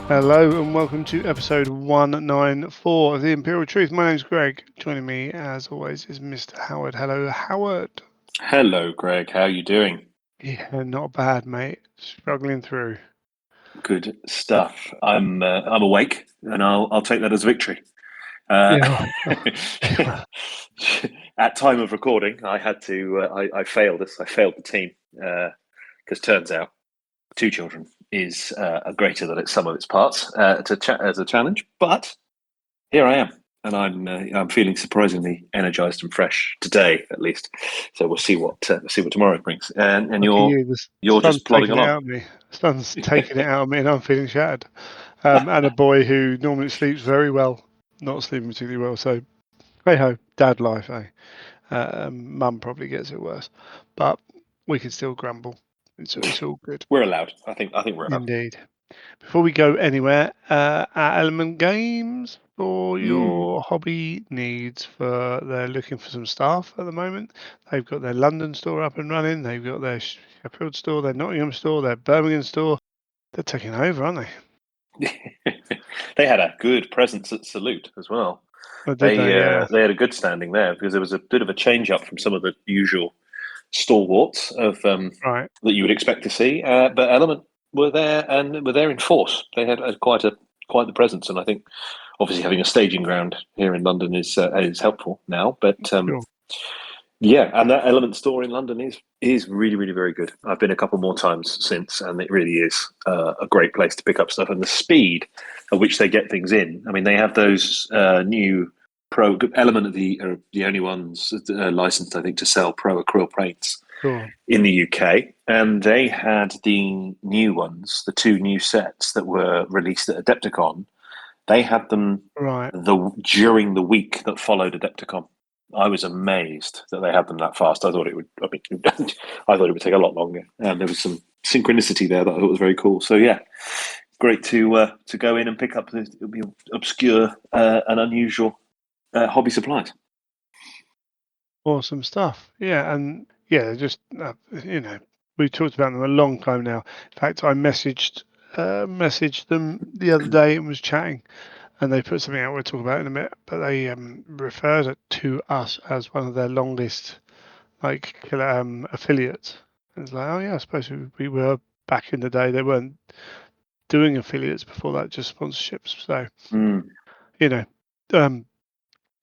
Hello and welcome to episode 194 of The Imperial Truth. My name's Greg. Joining me, as always, is Mr. Howard. Hello, Howard. Hello, Greg. How are you doing? Yeah, not bad, mate. Struggling through. Good stuff. I'm awake, and I'll take that as a victory. Uh, Yeah. at time of recording, I had to. I failed this. I failed the team because turns out two children is greater than its sum of its parts as a challenge. But here I am, and I'm feeling surprisingly energized and fresh today, at least. So we'll see what tomorrow brings. And Look at you. The you're sun's just plodding taking it along. out of me. The sun's taking it out of me, and I'm feeling shattered. And a boy who normally sleeps very well, not sleeping particularly well. So, hey ho, dad life, eh? Mum probably gets it worse, but we can still grumble. It's all good. We're allowed. I think we're allowed. Indeed. Before we go anywhere, our Element Games for Mm. your hobby needs. They're looking for some staff at the moment. They've got their London store up and running. They've got their Sheffield store, their Nottingham store, their Birmingham store. They're taking over, aren't they? They had a good presence at Salute as well. Or did they? Yeah. They had a good standing there because there was a bit of a change up from some of the usual stalwarts of Right. that you would expect to see. But Element were there and were there in force. They had quite the presence, and I think obviously having a staging ground here in London is helpful now. But Sure. yeah, and that Element store in London is really, really very good. I've been a couple more times since, and it really is a great place to pick up stuff. And the speed at which they get things in. I mean, they have those new Pro Element are the only ones licensed, I think, to sell Pro acrylic paints Sure. in the UK, and they had the new ones, the two new sets that were released at Adepticon. They had them Right. during the week that followed Adepticon. I was amazed that they had them that fast. I thought it would. I mean, I thought it would take a lot longer, and there was some synchronicity there that I thought was very cool. So yeah, great to go in and pick up the obscure and unusual hobby supplies. Awesome stuff. Yeah, and yeah, just we talked about them a long time now. In fact, I messaged them the other day and was chatting, and they put something out we'll talk about in a minute. But they referred it to us as one of their longest affiliates. And it's like, oh yeah, I suppose we were back in the day. They weren't doing affiliates before that, just sponsorships. So Mm. you know, um,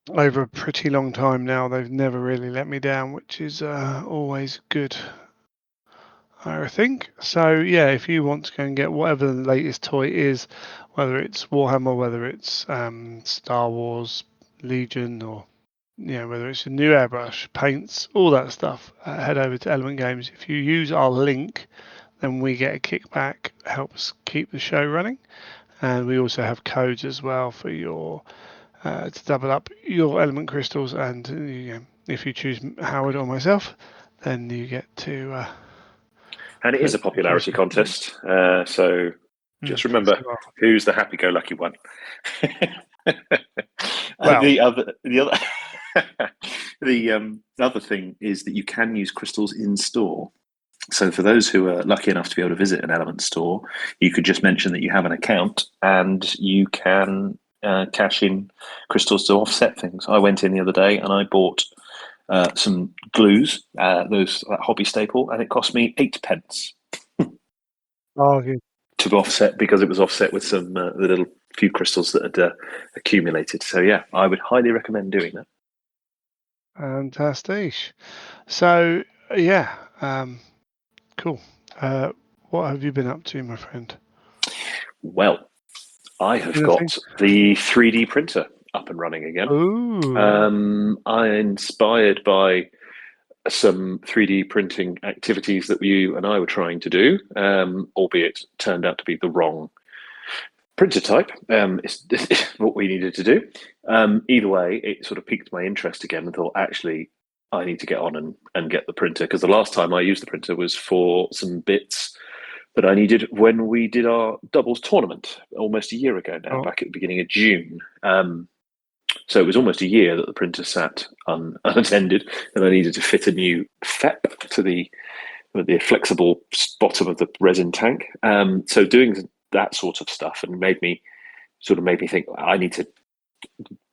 over a pretty long time now, they've never really let me down, which is always good, I think. So yeah, if you want to go and get whatever the latest toy is, whether it's Warhammer, whether it's Star Wars, Legion, or whether it's a new airbrush, paints, all that stuff, head over to Element Games. If you use our link, then we get a kickback, helps keep the show running, and we also have codes as well for your to double up your element crystals. And if you choose Howard or myself, then you get to And it is a choose. popularity contest, so just remember So, who's the happy-go-lucky one. well, The other the other thing is that you can use crystals in store. So for those who are lucky enough to be able to visit an Element store, you could just mention that you have an account and you can cash in crystals to offset things. I went in the other day and I bought some glues, those that hobby staple, and it cost me 8p argue. to offset because it was offset with some the little few crystals that had accumulated. So yeah, I would highly recommend doing that. Fantastic. So yeah, cool. What have you been up to, my friend? Well, I have Anything? got the 3D printer up and running again. Ooh. I inspired by some 3D printing activities that you and I were trying to do, albeit turned out to be the wrong printer type. It's what we needed to do. Either way, it sort of piqued my interest again and thought, actually, I need to get on and get the printer because the last time I used the printer was for some bits that I needed when we did our doubles tournament almost a year ago now, Oh, back at the beginning of June. So it was almost a year that the printer sat unattended, and I needed to fit a new FEP to the flexible bottom of the resin tank. So doing that sort of stuff, and made me think I need to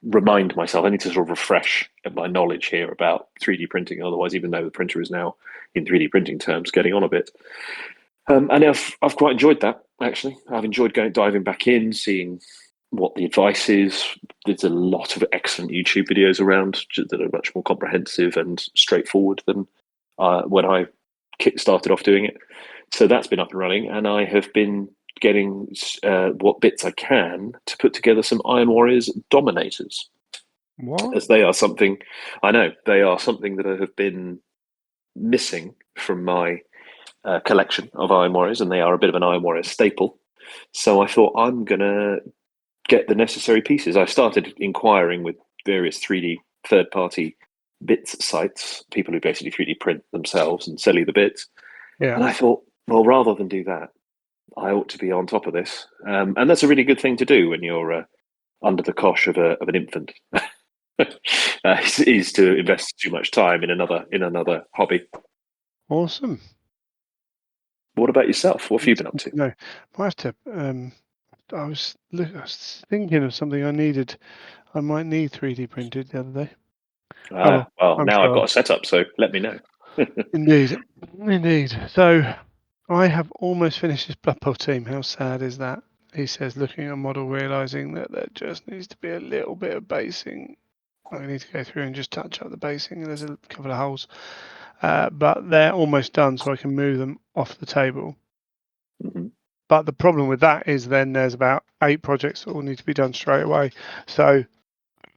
remind myself, I need to sort of refresh my knowledge here about 3D printing. Otherwise, even though the printer is now in 3D printing terms getting on a bit, and I've quite enjoyed that, actually. I've enjoyed diving back in, seeing what the advice is. There's a lot of excellent YouTube videos around that are much more comprehensive and straightforward than when I kickstarted off doing it. So that's been up and running, and I have been getting what bits I can to put together some Iron Warriors Dominators. What? As they are something, I know, they are something that I have been missing from my collection of Iron Warriors, and they are a bit of an Iron Warrior staple. So I thought I'm going to get the necessary pieces. I started inquiring with various 3D third-party bits sites, people who basically 3D print themselves and sell you the bits. Yeah. And I thought, well, rather than do that, I ought to be on top of this. And that's a really good thing to do when you're under the cosh of an infant. Is to invest too much time in another hobby. Awesome. What about yourself? What have you been up to? No, I have to. I was thinking of something I needed. I might need 3D printed the other day. Well, I'm now sure. I've got a setup, so let me know. Indeed. So I have almost finished this Blood Bowl team. How sad is that? He says, looking at a model, realizing that there just needs to be a little bit of basing. I need to go through and just touch up the basing. There's a couple of holes, but they're almost done, so I can move them off the table. Mm-hmm. But the problem with that is then there's about 8 projects that all need to be done straight away. So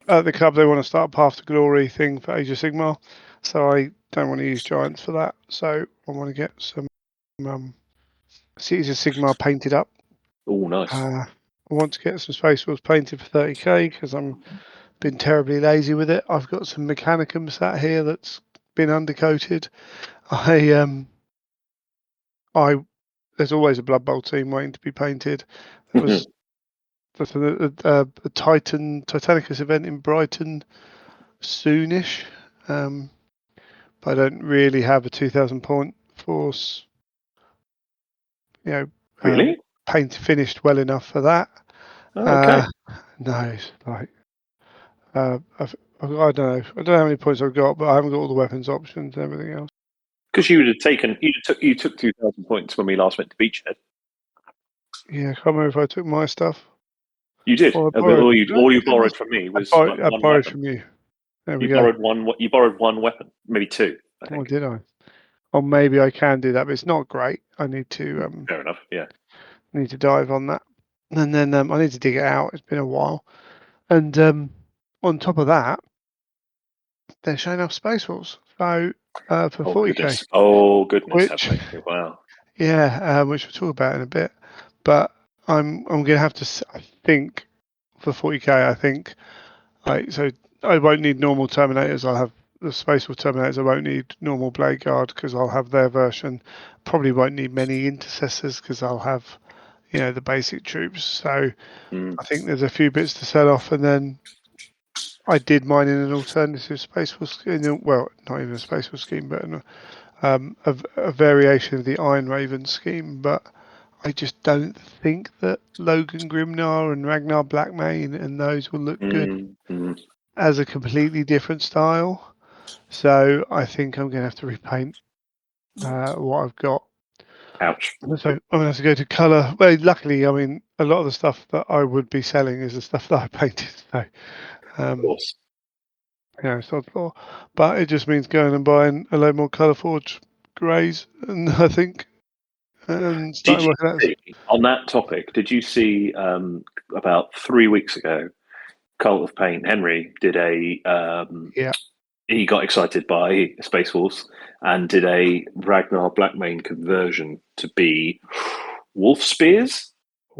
at the club, they want to start a Path to Glory thing for Age of Sigmar. So I don't want to use Giants for that. So I want to get some Cities of Sigmar painted up. Oh, nice. I want to get some Space Wolves painted for 30k because I'm been terribly lazy with it. I've got some Mechanicum sat here that's been undercoated. There's always a Blood Bowl team waiting to be painted. There was a Titanicus event in Brighton soonish, but I don't really have a 2,000 point force, Really? paint finished well enough for that. Oh, okay. No, it's like I don't know. I don't know how many points I've got, but I haven't got all the weapons options and everything else. Because you took 2,000 points when we last went to Beachhead. Yeah, I can't remember if I took my stuff. You did. Or I borrowed. All you borrowed from me was I like one borrowed weapon. from you. There we You go. borrowed one weapon, maybe two. I Or think. did I? Or maybe I can do that, but it's not great. I need to Fair enough. Yeah. dive on that, and then I need to dig it out. It's been a while, and on top of that, they're showing off Space Wars. So for 40k, goodness. Oh goodness. which Wow. yeah, which we'll talk about in a bit. But I'm gonna have to. I think for 40k, I think so I won't need normal Terminators. I'll have the Space Wolf Terminators. I won't need normal Blade Guard because I'll have their version. Probably won't need many Intercessors because I'll have the basic troops. So I think there's a few bits to sell off, and then I did mine in an alternative Space Wolf scheme. Well, not even a Space Wolf scheme, but a variation of the Iron Raven scheme. But I just don't think that Logan Grimnar and Ragnar Blackmane and those will look good as a completely different style. So I think I'm going to have to repaint what I've got. Ouch. So I'm going to have to go to colour. Well, luckily, I mean, a lot of the stuff that I would be selling is the stuff that I painted. So, Of course. it's odd for. But it just means going and buying a load more colour forged greys, and I think, and starting working out. On that topic, did you see about 3 weeks ago, Cult of Pain Henry did Yeah. He got excited by Space Wolves and did a Ragnar Blackmane conversion to be Wolf Spears,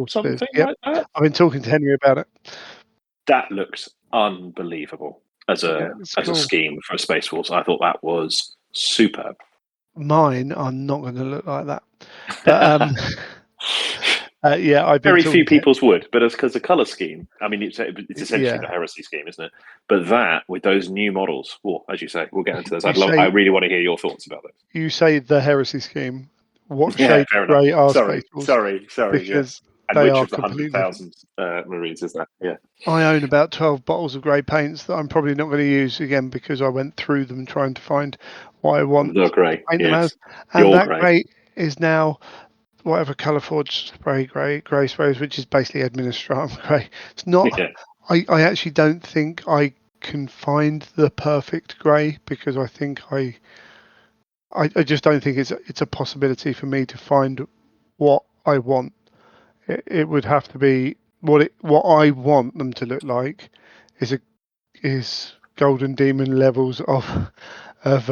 something Yep. like that. I've been talking to Henry about it. That looks unbelievable as a scheme for Space Wolves. I thought that was superb. Mine are not going to look like that, but I've been very few talking people's would, but it's because the color scheme. I mean, it's essentially the Heresy scheme, isn't it? But that with those new models, well, as you say, we'll get into those. I really want to hear your thoughts about this. You say the Heresy scheme. What Yeah, shade fair of grey enough. are Space Wolves? Sorry. Because And they which are of the completely different. 100,000 marines is that? Yeah. I own about 12 bottles of grey paints that I'm probably not going to use again because I went through them trying to find what I want The to grey. paint them as. Yes. And Your that grey. grey is now whatever colour forge spray grey sprays, which is basically administratum grey. It's not. Yeah. I actually don't think I can find the perfect grey because I think I just don't think it's a possibility for me to find what I want. It would have to be what I want them to look like is a is Golden Demon levels of of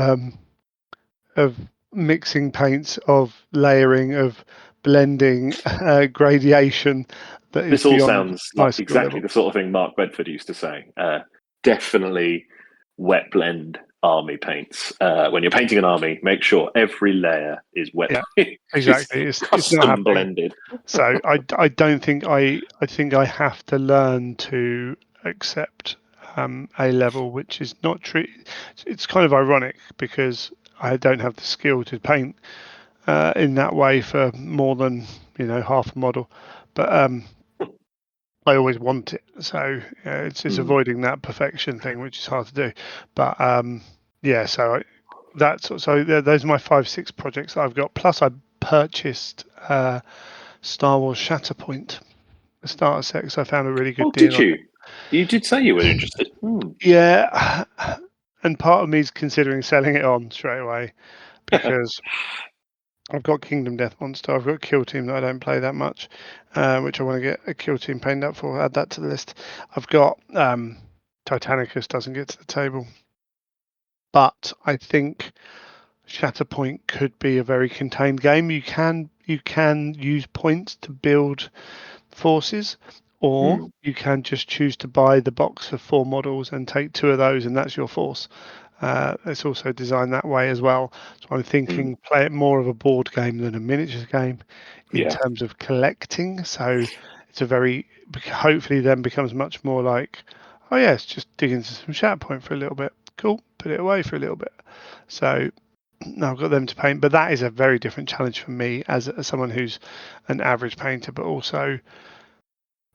mixing paints, of layering, of blending, gradation that is This all beyond sounds my like skill exactly level. the sort of thing Mark Bedford used to say. Definitely wet blend army paints. When you're painting an army, make sure every layer is wet, Yeah, is exactly. It's not custom happening. blended. So I don't think I think I have to learn to accept a level which is not true. It's kind of ironic because I don't have the skill to paint in that way for more than half a model, but I always want it. So it's Mm. avoiding that perfection thing, which is hard to do. But yeah, those are my 5-6 projects that I've got. Plus, I purchased Star Wars Shatterpoint, the starter set, 'cause I found a really good Oh, deal did on you? You did say you were interested. Hmm. it. Yeah, and part of me is considering selling it on straight away because I've got Kingdom Death Monster. I've got Kill Team that I don't play that much, which I want to get a Kill Team painted up for. Add that to the list. I've got Titanicus doesn't get to the table, but I think Shatterpoint could be a very contained game. You can use points to build forces, or Mm. you can just choose to buy the box of 4 models and take 2 of those, and that's your force. It's also designed that way as well. So I'm Mm. thinking play it more of a board game than a miniatures game in Yeah. terms of collecting. So it's a very hopefully then becomes much more like, oh yes, just dig into some SharePoint for a little bit. Cool, put it away for a little bit. So now I've got them to paint, but that is a very different challenge for me as someone who's an average painter, but also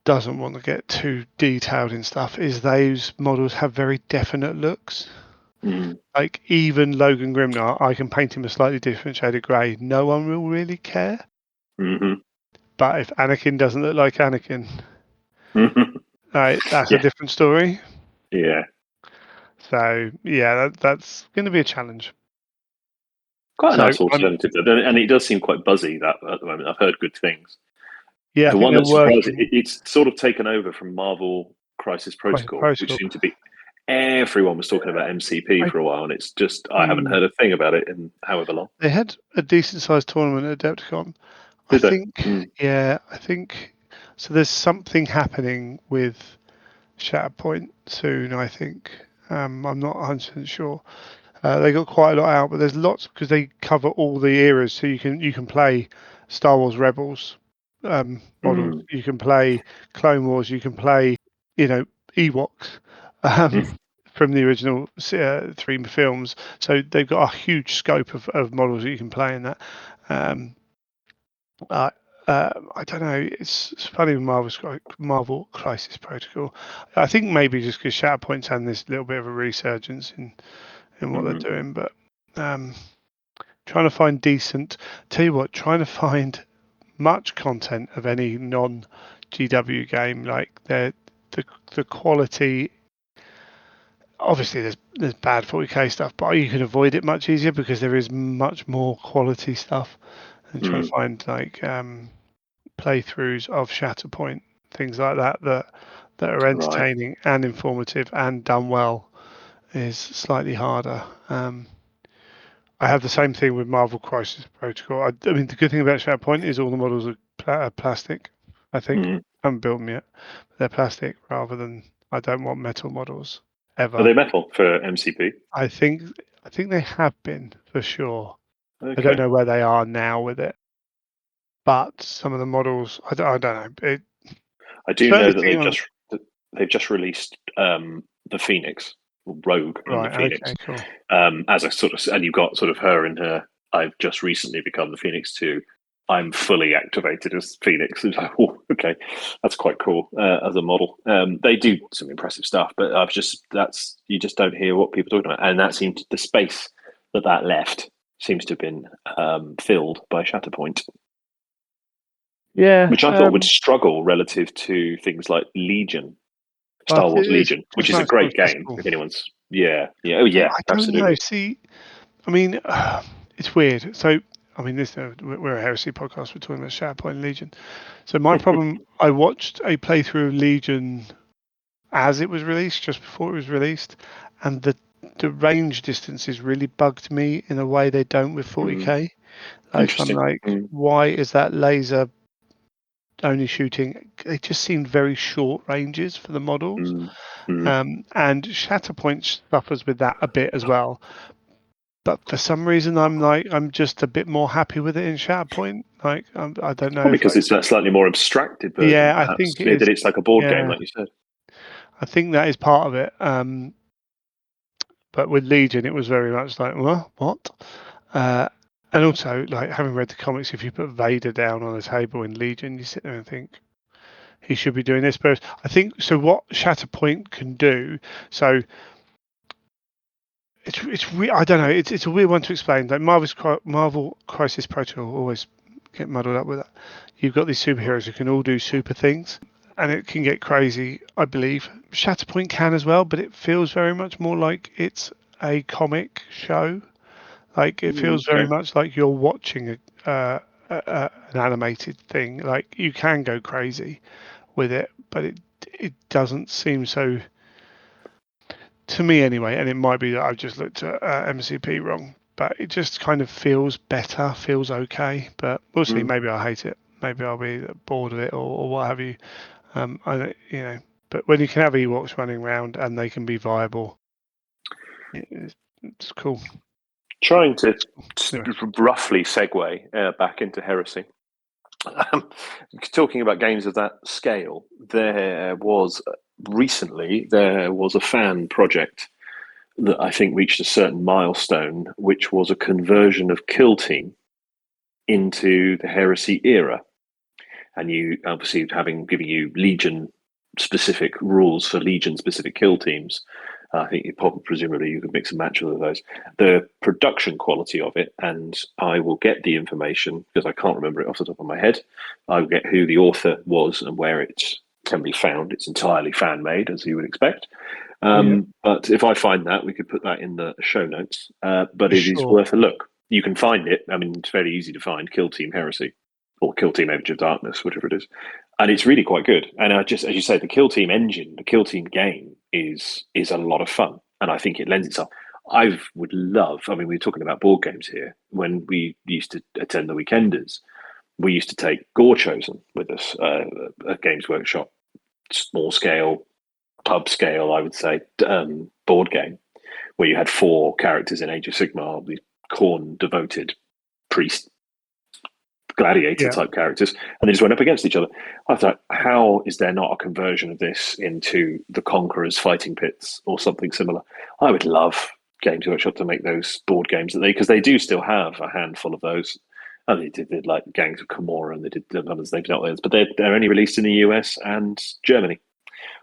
doesn't want to get too detailed in stuff. Is those models have very definite looks. Mm. Like even Logan Grimnar, I can paint him a slightly different shade of grey. No one will really care. Hmm. But if Anakin doesn't look like Anakin, Hmm. that's a Yeah. different story. Yeah. So yeah, that's going to be a challenge. Quite a So nice alternative, though. And it does seem quite buzzy that at the moment. I've heard good things. yeah, I The think one they're that surprised working it's sort of taken over from Marvel Crisis quite a Protocol, which protocol. seemed to be everyone was talking about MCP I, for a while, and it's just I haven't mm, heard a thing about it in however long. they had a decent sized tournament at Adepticon. I Did they? think, Mm. yeah, I think so. There's something happening with Shatterpoint soon. I think I'm not 100% sure. They got quite a lot out, but there's lots because they cover all the eras. So you can play Star Wars Rebels models, Mm. you can play Clone Wars, you can play you know Ewoks um, Mm. from the original 3 films. So they've got a huge scope of models that you can play in that. Um, uh, I don't know. It's funny with Marvel Crisis Protocol. I think maybe just because Shatterpoint's had this little bit of a resurgence in what Mm. they're doing, but um, trying to find decent. Tell you what, trying to find much content of any non GW game, like the the quality. Obviously, there's bad 40k stuff, but you can avoid it much easier because there is much more quality stuff. And trying to Mm. find like playthroughs of Shatterpoint, things like that are Right. entertaining and informative and done well is slightly harder. I have the same thing with Marvel Crisis Protocol. I mean, the good thing about SharePoint is all the models are plastic. I think Mm. I haven't built them yet. But they're plastic rather than I don't want metal models Are ever. they metal for MCP? I think I think they have been for sure. I don't Okay. know where they are now with it, but some of the models I don't know. I do know Certainly that seeing on they've just released the Phoenix, Rogue, and the right. Phoenix Okay, cool. as a sort of, and you've got sort of her in her. I've just recently become the Phoenix too. I'm fully activated as Phoenix. It's like, oh, okay, that's quite cool as a model. They do some impressive stuff, but you just don't hear what people are talking about, and that seemed the space that left seems to have been filled by Shatterpoint, Yeah, which I thought would struggle relative to things like Legion, Star but Wars it's Legion, which just is a much more great game. accessible. If anyone's, oh yeah, I don't know. absolutely. See, I mean, it's weird. So, I mean, we're a Heresy podcast. We're talking about SharePoint and Legion. So my problem, I watched a playthrough of Legion as it was released, just before it was released, and the range distances really bugged me in a way they don't with 40k. Like I'm Interesting. like, why is that laser only shooting? They just seemed very short ranges for the models. And Shatterpoint suffers with that a bit as well. But for some reason, I'm just a bit more happy with it in Shatterpoint. Like I don't know Probably if because it's that slightly more abstracted version, yeah, I perhaps. think it That is. it's like a board game, Yeah, like you said. I think that is part of it. But with Legion, it was very much like, well, what? Uh, and also, like having read the comics, if you put Vader down on a table in Legion, you sit there and think he should be doing this. But I think so. What Shatterpoint can do, so I don't know. It's a weird one to explain. Like Marvel Crisis Protocol always get muddled up with that. You've got these superheroes who can all do super things, and it can get crazy. I believe Shatterpoint can as well, but it feels very much more like it's a comic show. Like it feels very Okay. much like you're watching an animated thing. Like you can go crazy with it, but it doesn't seem so to me anyway, and it might be that I've just looked at MCP wrong, but it just kind of feels better, feels okay. But we'll see. Maybe I'll hate it. Maybe I'll be bored of it or what have you. But when you can have Ewoks running around and they can be viable, it's cool. Trying to Anyway, roughly segue back into Heresy. Um, Talking about games of that scale, there was a fan project that I think reached a certain milestone, which was a conversion of Kill Team into the Heresy era. And you obviously having given you Legion specific rules for Legion specific kill teams. I think presumably you could mix and match all of those. The production quality of it, and I will get the information because I can't remember it off the top of my head. I will get who the author was and where it can be found. It's entirely fan made, as you would expect. yeah, But if I find that, we could put that in the show notes. But for it is sure. worth a look. You can find it. I mean, it's fairly easy to find. Kill Team Heresy or Kill Team Edge of Darkness, whatever it is, and it's really quite good. And I just, as you say, the Kill Team engine, the Kill Team game is a lot of fun, and I think it lends itself. I would love. I mean, we're talking about board games here. When we used to attend the weekenders, we used to take Gore Chosen with us, at Games Workshop, small scale, pub scale, I would say, board game where you had four characters in Age of Sigmar, these corn devoted priest gladiator Yeah. type characters, and they just went up against each other. I thought, how is there not a conversion of this into the Conquerors fighting pits or something similar? I would love Games Workshop to make those board games that because they do still have a handful of those. And they did like Gangs of Camorra and they did others, they've not those, but they're only released in the US and Germany.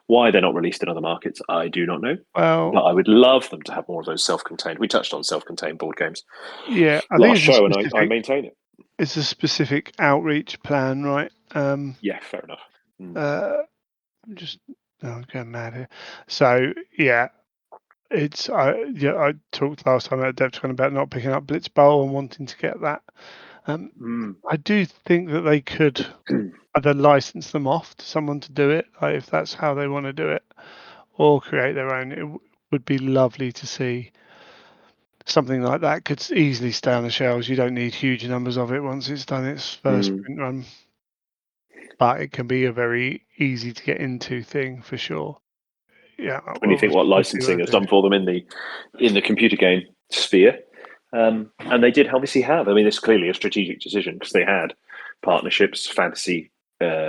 Why they're not released in other markets, I do not know. Well, But I would love them to have more of those self-contained. We touched on self-contained board games yeah, I think last show, and I maintain it. it's a specific outreach plan, right? Yeah, fair enough. I'm just I'm going mad here. So yeah, I talked last time at DevCon about not picking up Blitzbowl and wanting to get that. Um, Mm. I do think that they could either license them off to someone to do it, like if that's how they want to do it, or create their own. Would be lovely to see something like that. Could easily stay on the shelves. You don't need huge numbers of it once it's done its first Mm. print run, but it can be a very easy to get into thing for sure. Yeah, When you think what we'll see what licensing has they do. done for them in the computer game sphere, and they did obviously have. I mean, it's clearly a strategic decision because they had partnerships, fantasy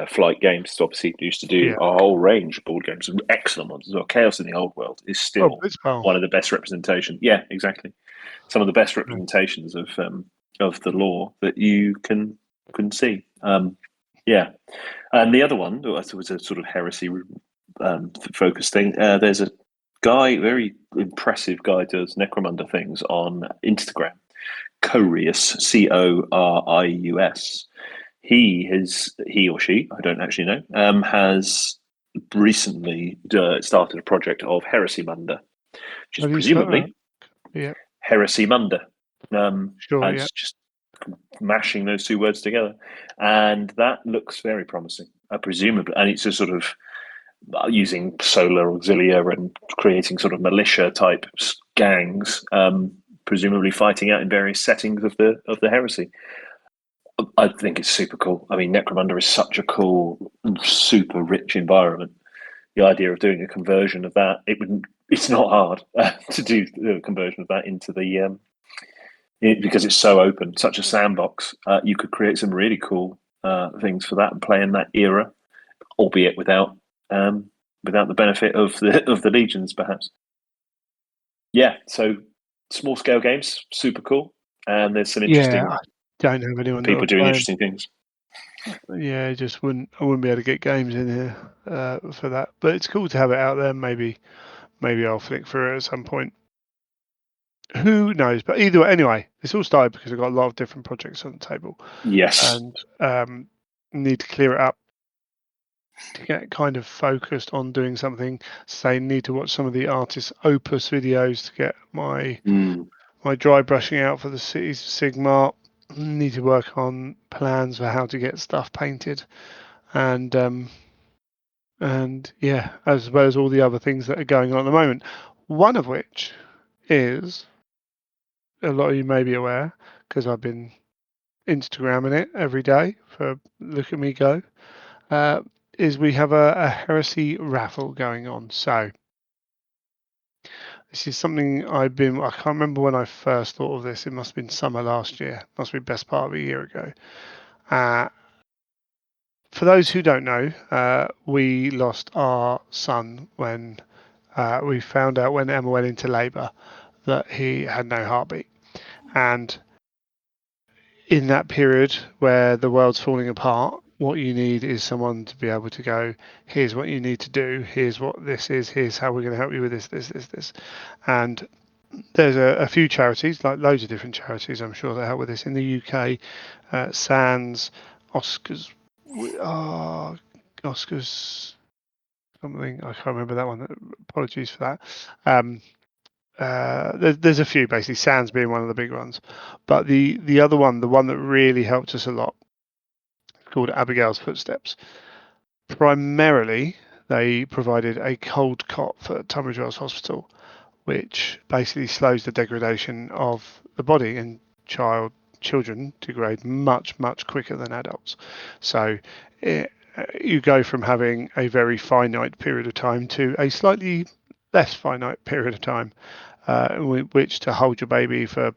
flight games. Obviously, used to do Yeah. a whole range of board games, excellent ones as well. Chaos in the Old World is Oh, still Blitzball. one of the best representation. Yeah, exactly. Some of the best representations of the lore that you can couldn't see. Yeah, and the other one was a sort of heresy focus thing. There's a guy, very impressive guy, does necromunda things on Instagram. Corius, Corius. He or she, I don't actually know, has recently started a project of Heresy Munda, which is How do you spell that? presumably Yeah, Heresy Munda. sure. And Yeah, it's just mashing those two words together, and that looks very promising. Presumably, and it's a sort of using solar auxilia and creating sort of militia type gangs, presumably fighting out in various settings of the heresy. I think it's super cool. I mean, Necromunda is such a cool, super rich environment. The idea of doing a conversion of that, it's not hard to do the conversion of that into the because it's so open, such a sandbox. You could create some really cool things for that and play in that era, albeit without the benefit of the legions, perhaps. Yeah, so small scale games, super cool, and there's some yeah. interesting I don't have anyone that people would doing play 'em. interesting things. Yeah, just wouldn't. I wouldn't be able to get games in here for that. But it's cool to have it out there. Maybe I'll flick through it at some point. Who knows? But either way, anyway, this all started because I've got a lot of different projects on the table, Yes. and need to clear it up to get kind of focused on doing something. Say, need to watch some of the artist's opus videos to get my dry brushing out for the Cities of Sigmar. Need to work on plans for how to get stuff painted, and yeah, as well as all the other things that are going on at the moment. One of which is, a lot of you may be aware, because I've been Instagramming it every day for Look at Me Go, is we have a Heresy Raffle going on. So this is something I can't remember when I first thought of this. It must have been summer last year. Must be best part of a year ago. For those who don't know, we lost our son when we found out when Emma went into labour that he had no heartbeat. And in that period where the world's falling apart, what you need is someone to be able to go, here's what you need to do, here's what this is, here's how we're going to help you with this. And there's a few charities, like loads of different charities, I'm sure, that help with this. In the UK, SANS, Oscars, Oscars something, I can't remember that one. Apologies for that. There's a few, basically, SANS being one of the big ones. But the other one, the one that really helped us a lot, called Abigail's Footsteps. Primarily, they provided a cold cot for Tunbridge Wells Hospital, which basically slows the degradation of the body, and children degrade much quicker than adults. So you go from having a very finite period of time to a slightly less finite period of time, which to hold your baby for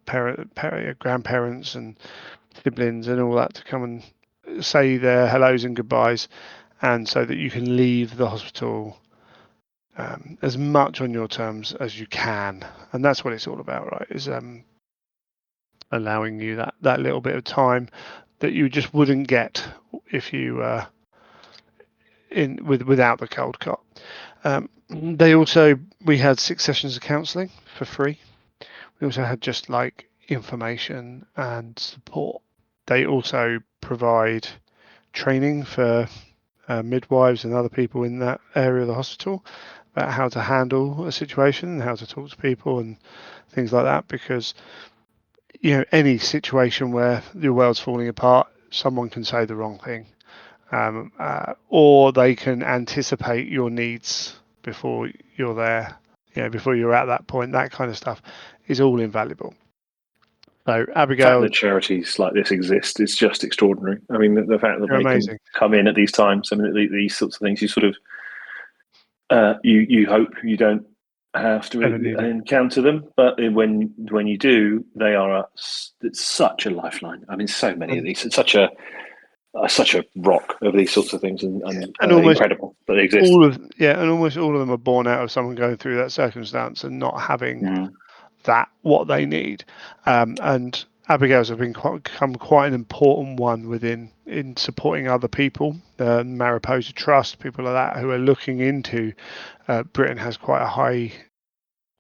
grandparents and siblings and all that to come and say their hellos and goodbyes, and so that you can leave the hospital as much on your terms as you can. And that's what it's all about, right? Is allowing you that little bit of time that you just wouldn't get if you without the cold cot. We had 6 sessions of counselling for free. We also had just like information and support. They also provide training for midwives and other people in that area of the hospital about how to handle a situation and how to talk to people and things like that. Because any situation where your world's falling apart, someone can say the wrong thing, or they can anticipate your needs before you're there. Before you're at that point, that kind of stuff is all invaluable. So The fact Abigail, that charities like this exist is just extraordinary. I mean, the fact that you're they can amazing. come in at these times. I mean, these sorts of things, you sort of you hope you don't have to Ever need it. encounter them, but when you do, they are it's such a lifeline. I mean, so many of And these. It's such a rock of these sorts of things, and almost incredible that they exist. almost all of them are born out of someone going through that circumstance and not having Mm. what they need. And Abigail's have become quite an important one in supporting other people. Mariposa Trust, people like that, who are looking into. Britain has quite a high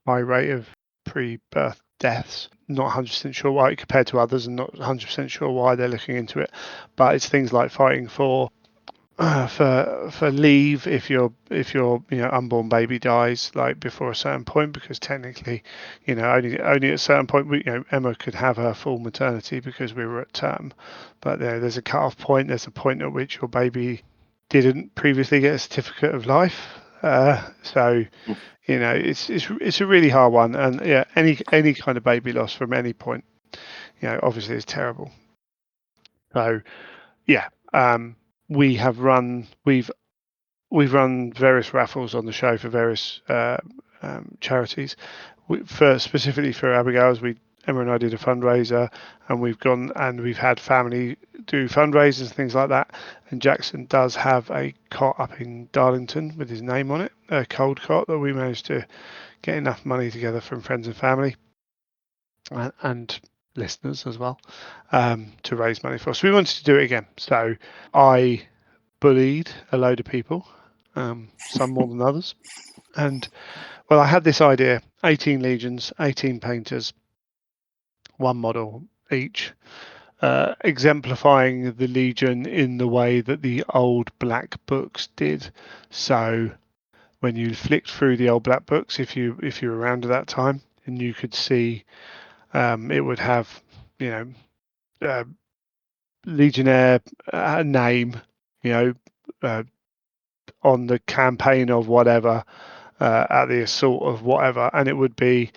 rate of pre-birth deaths. Not 100% sure why compared to others, and not 100% sure why they're looking into it. But it's things like fighting for leave if your unborn baby dies like before a certain point, because technically only at a certain point Emma could have her full maternity because we were at term, but there's a cut-off point. There's a point at which your baby didn't previously get a certificate of life, so it's a really hard one. And yeah, any kind of baby loss from any point obviously is terrible. So yeah, we have run we've run various raffles on the show for various charities. Specifically for Abigail's, Emma and I did a fundraiser, and we've had family do fundraisers and things like that. And Jackson does have a cot up in Darlington with his name on it, a cold cot that we managed to get enough money together from friends and family and listeners as well, to raise money for us. We wanted to do it again, so I bullied a load of people, some more than others. And well, I had this idea: 18 legions, 18 painters, one model each, exemplifying the legion in the way that the old black books did. So when you flicked through the old black books, if you were around at that time, and you could see, it would have legionnaire name, you know, uh, on the campaign of whatever, at the assault of whatever, and it would be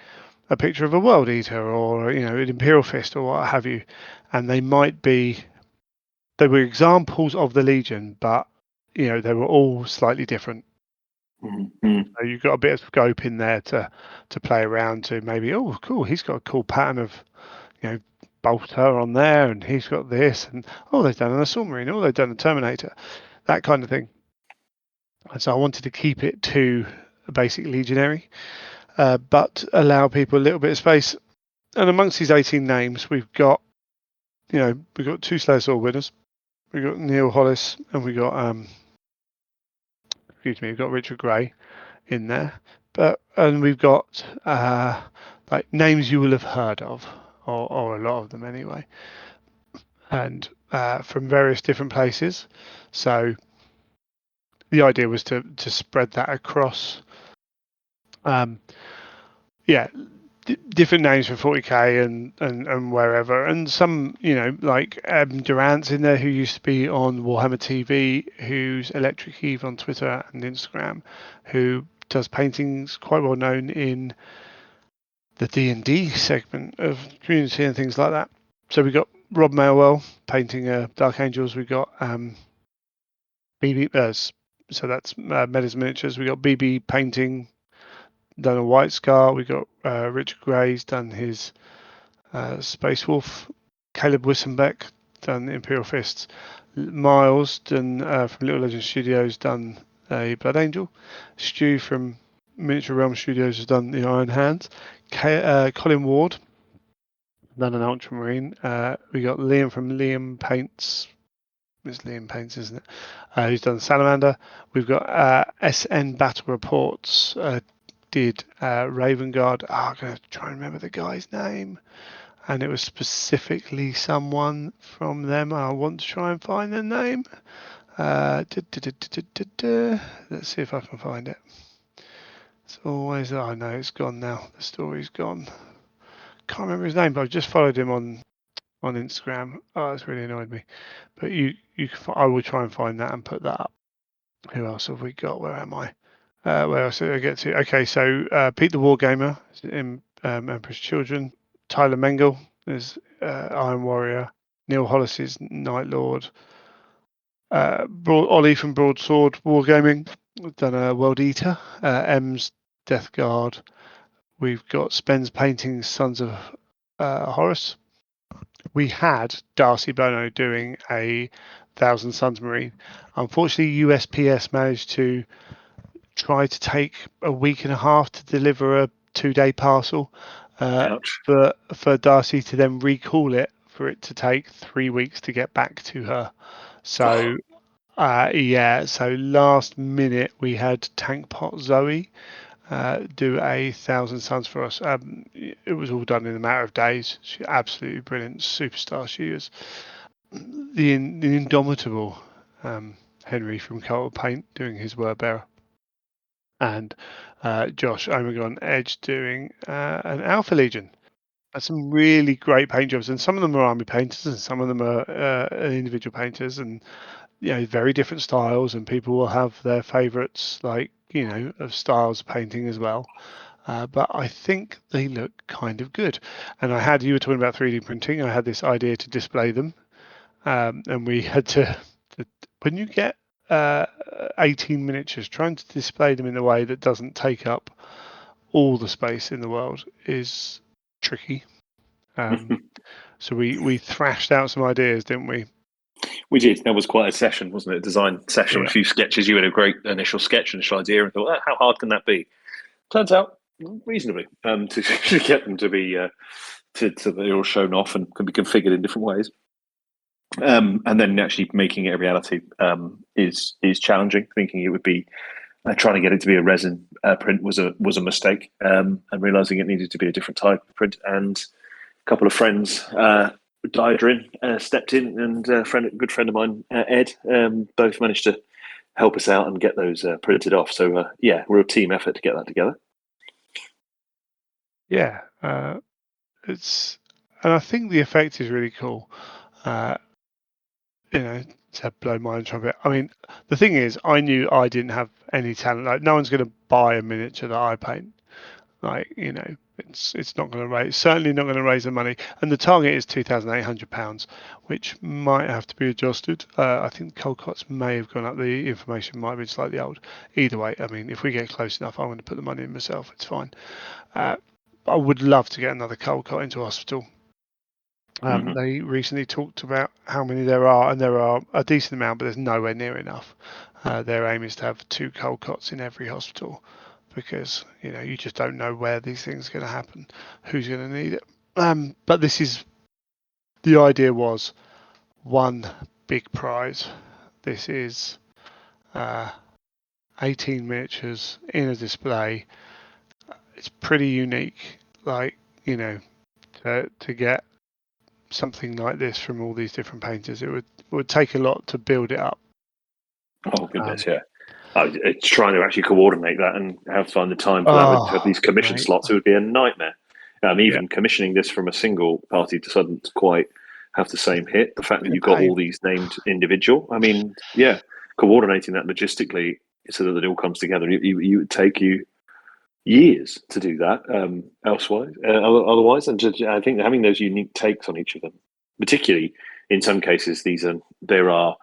a picture of a world eater or an imperial fist or what have you, and they were examples of the legion, but they were all slightly different. Mm-hmm. So you've got a bit of scope in there to play around to. Maybe, oh cool, he's got a cool pattern of bolter on there, and he's got this, and oh, they've done an assault marine, oh, they've done a terminator, that kind of thing. And so I wanted to keep it to a basic legionary, but allow people a little bit of space. And amongst these 18 names, we've got two Slayer Sword winners. We've got Neil Hollis, and we've got we've got Richard Gray in there. And we've got like names you will have heard of, or a lot of them anyway, and from various different places. So the idea was to spread that across. Yeah, different names for 40k and wherever, and some like Durant's in there, who used to be on Warhammer TV, who's Electric Eve on Twitter and Instagram, who does paintings, quite well known in the D&D segment of community and things like that. So we got Rob Mailwell painting Dark Angels. We got BB, so that's Metas Miniatures. We got BB painting, done a White Scar. We got Richard Gray's done his Space Wolf. Caleb Wissenbeck done Imperial Fists. Miles done from Little Legend Studios done a Blood Angel. Stu from Miniature Realm Studios has done the Iron Hands. Colin Ward done an Ultramarine. We got Liam from Liam Paints. It's Liam Paints, isn't it? Who's done Salamander. We've got SN Battle Reports. Did Raven Guard. I'm going to try and remember the guy's name. And it was specifically someone from them. I want to try and find their name. Let's see if I can find it. It's always, oh no, it's gone now. The story's gone. Can't remember his name, but I just followed him on Instagram. Oh, it's really annoyed me. But I will try and find that and put that up. Who else have we got? Where am I? Where else did I get to? Okay, so Pete the Wargamer in Emperor's Children. Tyler Mengel is Iron Warrior. Neil Hollis is Night Lord. Ollie from Broadsword Wargaming. We've done a World Eater. M's Death Guard. We've got Spen's painting Sons of Horus. We had Darcy Bono doing a Thousand Suns Marine. Unfortunately, USPS managed to try to take a week and a half to deliver a 2-day parcel. Ouch. for Darcy to then recall it, for it to take 3 weeks to get back to her. So yeah, so last minute we had Tank Pot Zoe do 1,000 suns for us. It was all done in a matter of days. She's absolutely brilliant, superstar. She is the indomitable Henry from Carl Paint doing his word bearer, and Josh Omegon Edge doing an Alpha Legion. That's some really great paint jobs, and some of them are army painters, and some of them are individual painters, and very different styles, and people will have their favourites, like of styles of painting as well. But I think they look kind of good. And you were talking about 3D printing. I had this idea to display them, and we had when you get 18 miniatures, trying to display them in a way that doesn't take up all the space in the world is tricky. So we thrashed out some ideas, didn't we? We did. That was quite a session, wasn't it? A design session with Yeah. a few sketches. You had a great initial sketch, initial idea, and thought, how hard can that be? Turns out reasonably to get them to be they're all shown off and can be configured in different ways. And then actually making it a reality is challenging. Thinking it would be trying to get it to be a resin print was a mistake, and realizing it needed to be a different type of print. And a couple of friends, Diadrin, stepped in, and a good friend of mine, Ed, both managed to help us out and get those printed off. So yeah, we're a team effort to get that together. Yeah, and I think the effect is really cool. To blow my own trumpet. I mean, the thing is, I knew I didn't have any talent. Like, no one's going to buy a miniature that I paint. Like, it's not going to raise, certainly not going to raise the money. And the target is £2,800, which might have to be adjusted. I think Colcott's may have gone up. The information might have been slightly old. Either way, I mean, if we get close enough, I'm going to put the money in myself. It's fine. I would love to get another Colcott into hospital. They recently talked about how many there are, and there are a decent amount, but there's nowhere near enough. Their aim is to have 2 Colcotts in every hospital, because you just don't know where these things are going to happen, who's going to need it. But the idea was one big prize. This is 18 miniatures in a display. It's pretty unique, like to get something like this from all these different painters. It would take a lot to build it up. Oh goodness, yeah. It's trying to actually coordinate that and have to find the time for that to have these commission mate. slots. It would be a nightmare. Yeah. Even commissioning this from a single party doesn't quite have the same hit. The fact that you've got Okay. all these named individual, I mean, yeah, coordinating that logistically so that it all comes together. You would take you years to do that. Otherwise, and I think having those unique takes on each of them, particularly in some cases, there are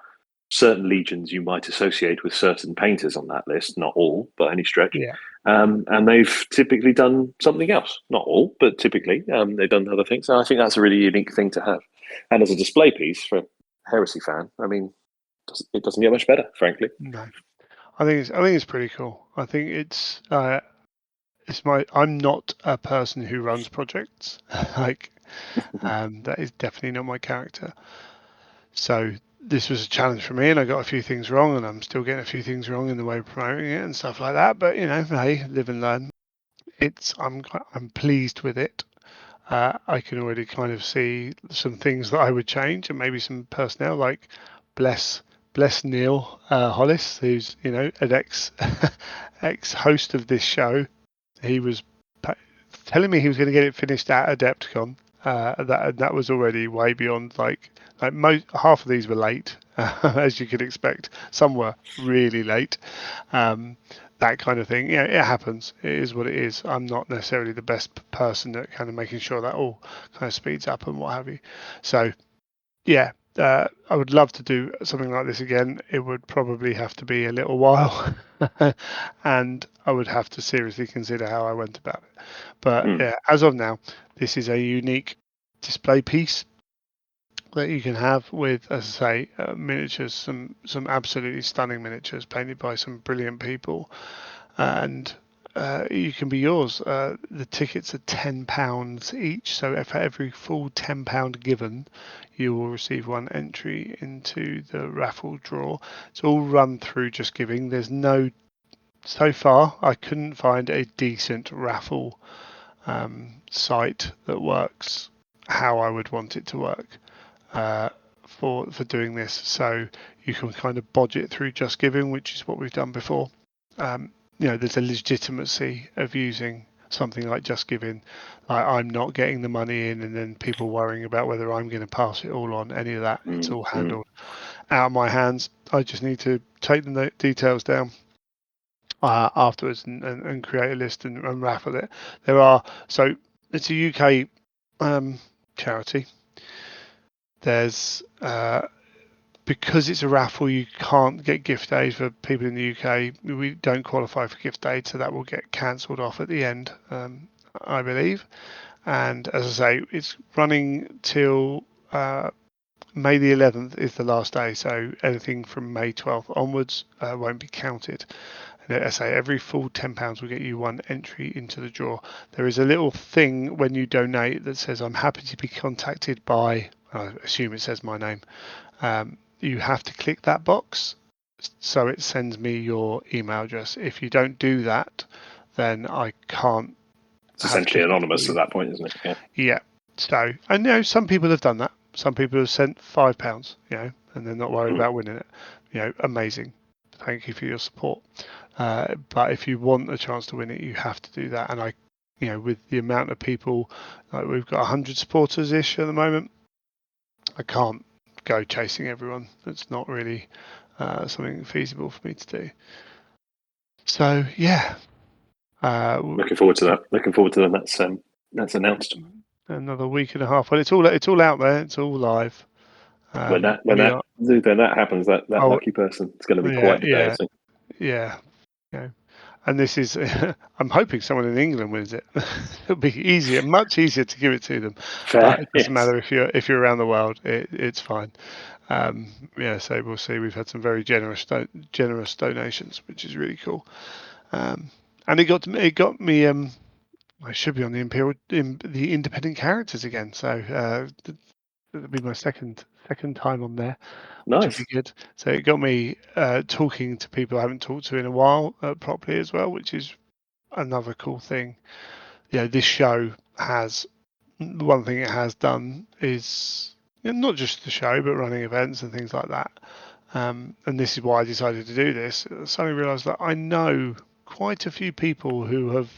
certain legions you might associate with certain painters on that list, not all by any stretch. Yeah. And they've typically done something else. Not all, but typically they've done other things. And I think that's a really unique thing to have. And as a display piece for a Heresy fan, I mean, it doesn't get much better, frankly. No. I think it's pretty cool. I think I'm not a person who runs projects. Like, that is definitely not my character. So this was a challenge for me, and I got a few things wrong, and I'm still getting a few things wrong in the way of promoting it and stuff like that. But hey, live and learn. I'm pleased with it. I can already kind of see some things that I would change, and maybe some personnel, like bless Neil Hollis, who's an ex host of this show. He was telling me he was going to get it finished at Adepticon. That was already way beyond, half of these were late, as you could expect. Some were really late. That kind of thing. Yeah, it happens. It is what it is. I'm not necessarily the best person at kind of making sure that all kind of speeds up and what have you. So yeah, I would love to do something like this again. It would probably have to be a little while, and I would have to seriously consider how I went about it. But yeah, as of now, this is a unique display piece that you can have with, as I say, miniatures, some absolutely stunning miniatures painted by some brilliant people, and you can be yours. The tickets are £10 each, so for every full £10 given, you will receive one entry into the raffle draw. It's all run through Just Giving. So far, I couldn't find a decent raffle site that works how I would want it to work uh, for doing this. So you can kind of bodge it through Just Giving, which is what we've done before. There's a legitimacy of using something like Just Giving. Like, I'm not getting the money in and then people worrying about whether I'm going to pass it all on. Any of that, it's all handled out of my hands. I just need to take the details down afterwards and create a list and raffle it. It's a UK charity. There's because it's a raffle, you can't get gift aid for people in the UK. We don't qualify for gift aid, so that will get cancelled off at the end, I believe. And as I say, it's running till May the 11th is the last day, so anything from May 12th onwards won't be counted. And as I say, every full £10 will get you one entry into the draw. There is a little thing when you donate that says, I'm happy to be contacted by, I assume it says my name. You have to click that box so it sends me your email address. If you don't do that, then I can't. It's essentially anonymous at that point, isn't it? Yeah. Yeah. So I know some people have done that. Some people have sent £5, and they're not worried about winning it. Amazing. Thank you for your support. But if you want a chance to win it, you have to do that. And with the amount of people, like we've got 100 supporters ish at the moment, I can't go chasing everyone. It's not really something feasible for me to do. So yeah, looking forward to that. Looking forward to that. That's announced. Another week and a half. Well, it's all out there. It's all live. When that happens, that lucky person is going to be quite the day, I think. Yeah. And this is, I'm hoping someone in England wins it. It'll be easier, much easier to give it to them. Fair, but it doesn't yes. matter if you're around the world. It's fine. So we'll see. We've had some very generous donations, which is really cool. And it got me. I should be on the independent characters again. So it'll be my second time on there, which will Nice. be good. So it got me talking to people I haven't talked to in a while properly as well, which is another cool thing. This show has one thing it has done is not just the show, but running events and things like that. And this is why I decided to do this. I suddenly realised that I know quite a few people who have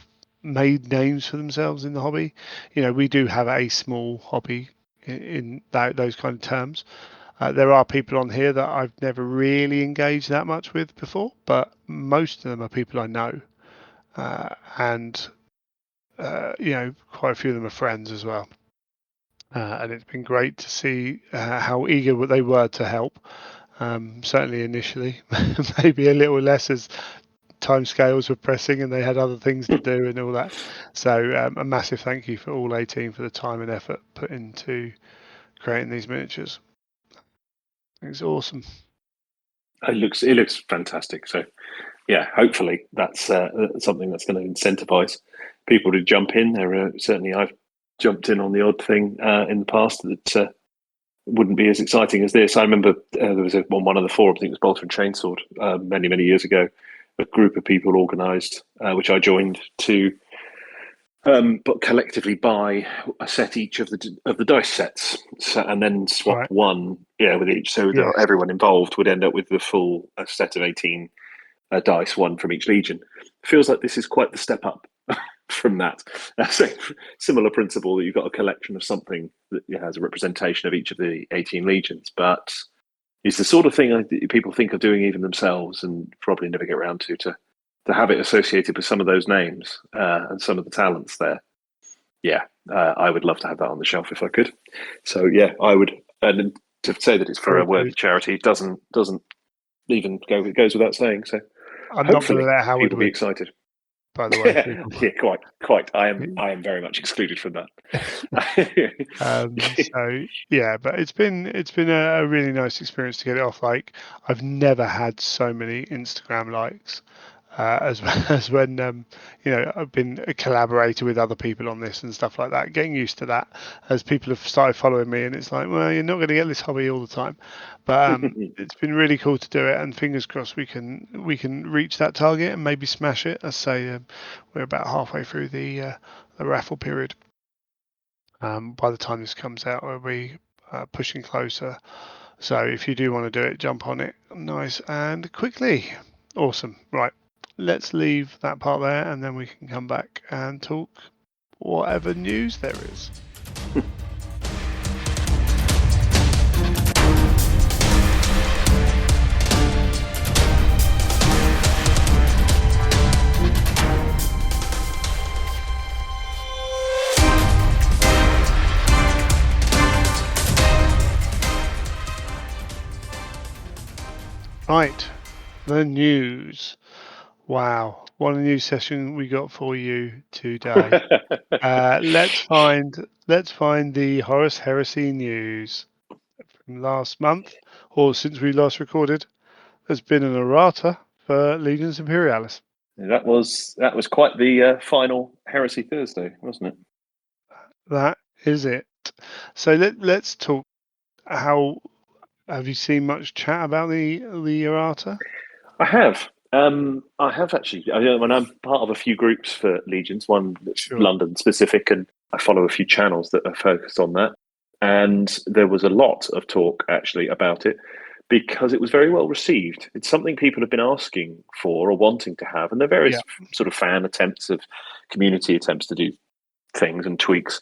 made names for themselves in the hobby. We do have a small hobby in those kind of terms. There are people on here that I've never really engaged that much with before, but most of them are people I know. And quite a few of them are friends as well. And it's been great to see how eager they were to help. Certainly initially, maybe a little less as timescales were pressing and they had other things to do and all that. So a massive thank you for all 18 for the time and effort put into creating these miniatures. It's awesome. It looks fantastic. So yeah, hopefully that's something that's going to incentivize people to jump in. Certainly I've jumped in on the odd thing in the past that wouldn't be as exciting as this. I remember there was on one of the forums, I think it was Bolter and Chainsword, many years ago, a group of people organised, which I joined to, but collectively buy a set each of the dice sets, and then swap one, with each, so that everyone involved would end up with the full set of 18 dice, one from each legion. Feels like this is quite the step up from that. So similar principle that you've got a collection of something that has a representation of each of the 18 legions, but it's the sort of thing people think of doing even themselves and probably never get around to have it associated with some of those names and some of the talents there. Yeah, I would love to have that on the shelf if I could. So yeah, I would. And to say that it's for a worthy charity doesn't even go. It goes without saying. So I'm not hopefully going to let Howard people win, be excited. by the way. Yeah, quite. I am very much excluded from that. So yeah, but it's been a really nice experience to get it off. Like, I've never had so many Instagram likes as as when I've been a collaborator with other people on this and stuff like that. Getting used to that as people have started following me, and it's like, well, you're not going to get this hobby all the time, but it's been really cool to do it. And fingers crossed we can reach that target and maybe smash it. I say we're about halfway through the raffle period. By the time this comes out, we'll be pushing closer. So if you do want to do it, jump on it nice and quickly. Awesome. Right. Let's leave that part there and then we can come back and talk whatever news there is. Right. The news. Wow. What a news session we got for you today. Let's find the Horus Heresy news from last month, or since we last recorded. There's been an errata for Legions Imperialis. That was quite the final Heresy Thursday, wasn't it? That is it. So let's talk. How have you seen much chat about the errata? I have. I have actually. When I'm part of a few groups for Legions, one that's Sure. London specific, and I follow a few channels that are focused on that. And there was a lot of talk actually about it because it was very well received. It's something people have been asking for or wanting to have, and there are various sort of fan attempts of community attempts to do things and tweaks.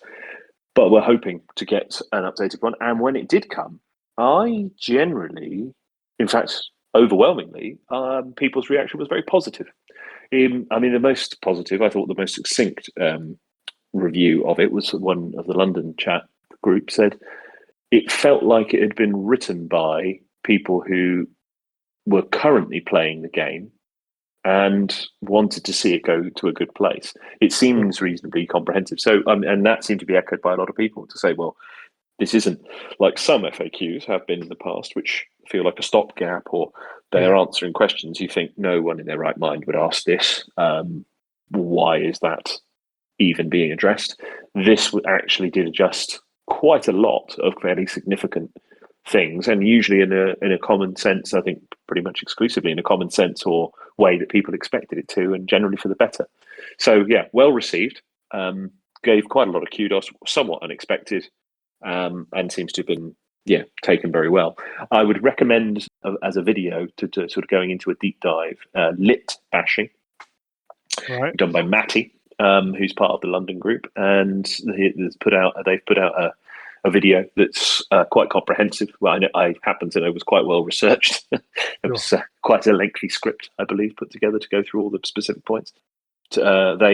But we're hoping to get an updated one. And when it did come, I generally, in fact, overwhelmingly, people's reaction was very positive. I mean, the most positive, I thought the most succinct review of it was one of the London chat group said it felt like it had been written by people who were currently playing the game and wanted to see it go to a good place. It seems reasonably comprehensive. So, and that seemed to be echoed by a lot of people to say, well, this isn't like some FAQs have been in the past, which feel like a stopgap or they are answering questions you think no one in their right mind would ask this. Why is that even being addressed? This actually did adjust quite a lot of fairly significant things, and usually in a common sense. I think pretty much exclusively in a common sense or way that people expected it to, and generally for the better. So yeah, well received. Gave quite a lot of kudos, somewhat unexpected, and seems to have been taken very well. I would recommend as a video to sort of going into a deep dive, lit bashing, done by Matty, who's part of the London group, and they've put out a video that's quite comprehensive. Well, I happen to know was quite well researched. It was quite a lengthy script, I believe, put together to go through all the specific points. They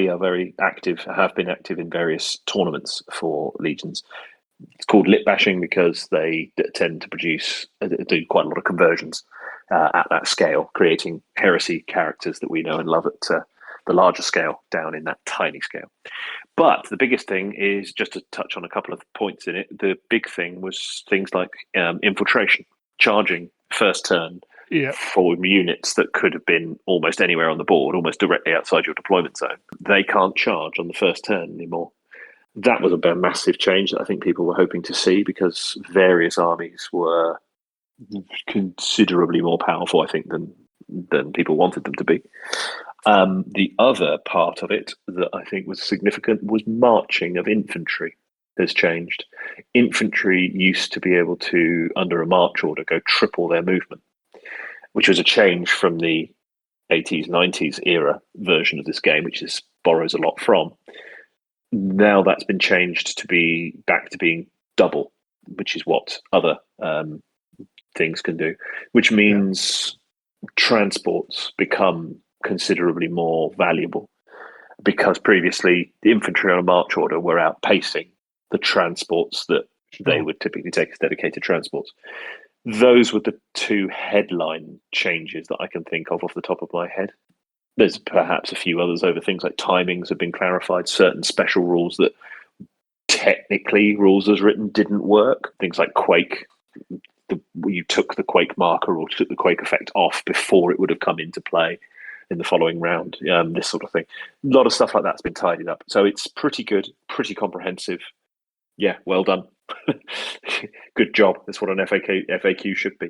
are very active, have been active in various tournaments for Legions. It's called lit bashing because they tend to do quite a lot of conversions at that scale, creating heresy characters that we know and love at the larger scale down in that tiny scale. But the biggest thing is, just to touch on a couple of points in it, the big thing was things like infiltration, charging first turn for units that could have been almost anywhere on the board, almost directly outside your deployment zone. They can't charge on the first turn anymore. That was a massive change that I think people were hoping to see because various armies were considerably more powerful, I think, than people wanted them to be. The other part of it that I think was significant was marching of infantry has changed. Infantry used to be able to, under a march order, go triple their movement, which was a change from the 80s, 90s era version of this game, which borrows a lot from. Now that's been changed to be back to being double, which is what other things can do, which means transports become considerably more valuable because previously the infantry on a march order were outpacing the transports that they would typically take as dedicated transports. Those were the two headline changes that I can think of off the top of my head. There's perhaps a few others over things like timings have been clarified, certain special rules that technically, rules as written, didn't work. Things like Quake, you took the Quake marker or took the Quake effect off before it would have come into play. in the following round. This sort of thing. A lot of stuff like that's been tidied up, so it's pretty good, pretty comprehensive. Yeah, well done. Good job. That's what an FAQ should be.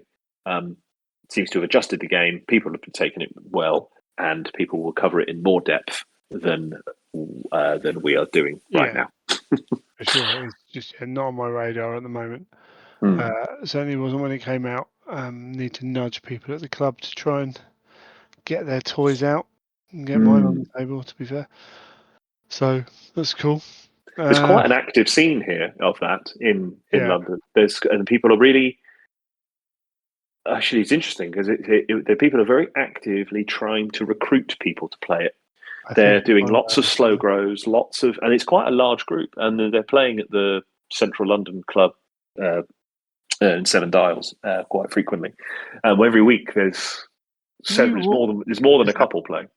Seems to have adjusted the game. People have been taking it well, and people will cover it in more depth than we are doing right now. For sure. It's just not on my radar at the moment. Certainly wasn't when it came out. Need to nudge people at the club to try and get their toys out and get mine on the table, to be fair. So that's cool. There's quite an active scene here of that in London. And people are really. Actually, it's interesting because the people are very actively trying to recruit people to play it. They're doing lots of slow grows, and it's quite a large group, and they're playing at the Central London Club in Seven Dials quite frequently. Every week there's more than a couple playing.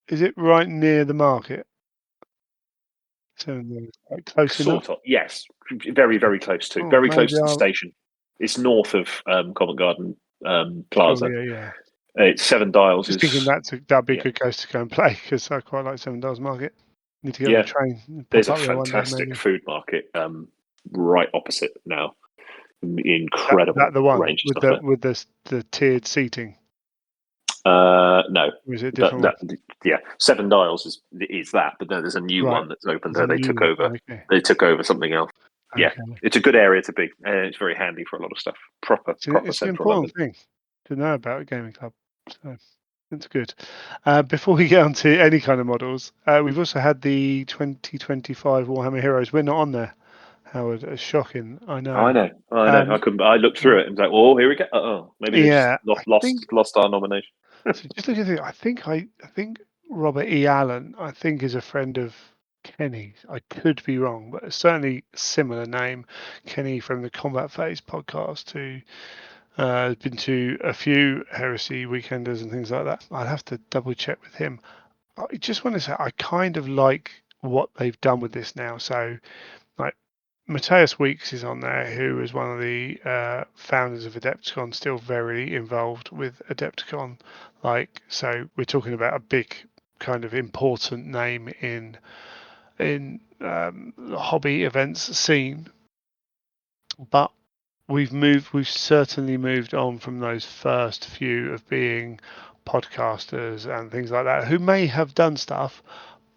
Is it right near the market? Close enough? Sort of, yes. Very, very close to. Very close to the station. It's north of Covent Garden Plaza. Oh, yeah. It's Seven Dials. Just thinking that'd be a good place to go and play because I quite like Seven Dials Market. Need to get on the train. There's a fantastic food market right opposite now. Incredible. That the one range with of with the tiered seating. No. Or is it different? Seven Dials is that, but then there's a new one that's opened there. They took over. Okay. They took over something else. Yeah, it's a good area to be, and it's very handy for a lot of stuff. It's an important thing to know about a gaming club. So it's good. Before we get on to any kind of models, we've also had the 2025 Warhammer Heroes. We're not on there, Howard. It's shocking. I know. I couldn't. I looked through it and was like, "Oh, here we go." Maybe they just lost our nomination. So just looking at it, I think Robert E. Allen, I think, is a friend of Kenny. I could be wrong, but it's certainly a similar name. Kenny from the Combat Phase podcast, who has been to a few Heresy weekenders and things like that. I'd have to double check with him. I just want to say I kind of like what they've done with this now. So, like, Matthias Weeks is on there, who is one of the founders of Adepticon, still very involved with Adepticon. So we're talking about a big kind of important name in the hobby events scene. But we've certainly moved on from those first few of being podcasters and things like that, who may have done stuff,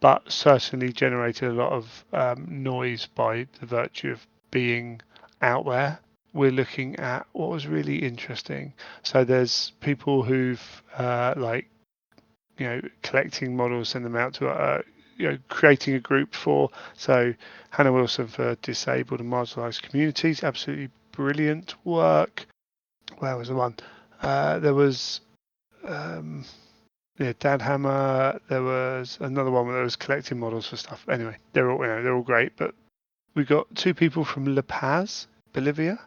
but certainly generated a lot of noise by the virtue of being out there. We're looking at what was really interesting. So there's people who've collecting models, send them out to creating a group for. So Hannah Wilson for disabled and marginalised communities, absolutely brilliant work. Where was the one? There was. Dan Hammer. There was another one where there was collecting models for stuff. Anyway, they're all great. But we got two people from La Paz, Bolivia,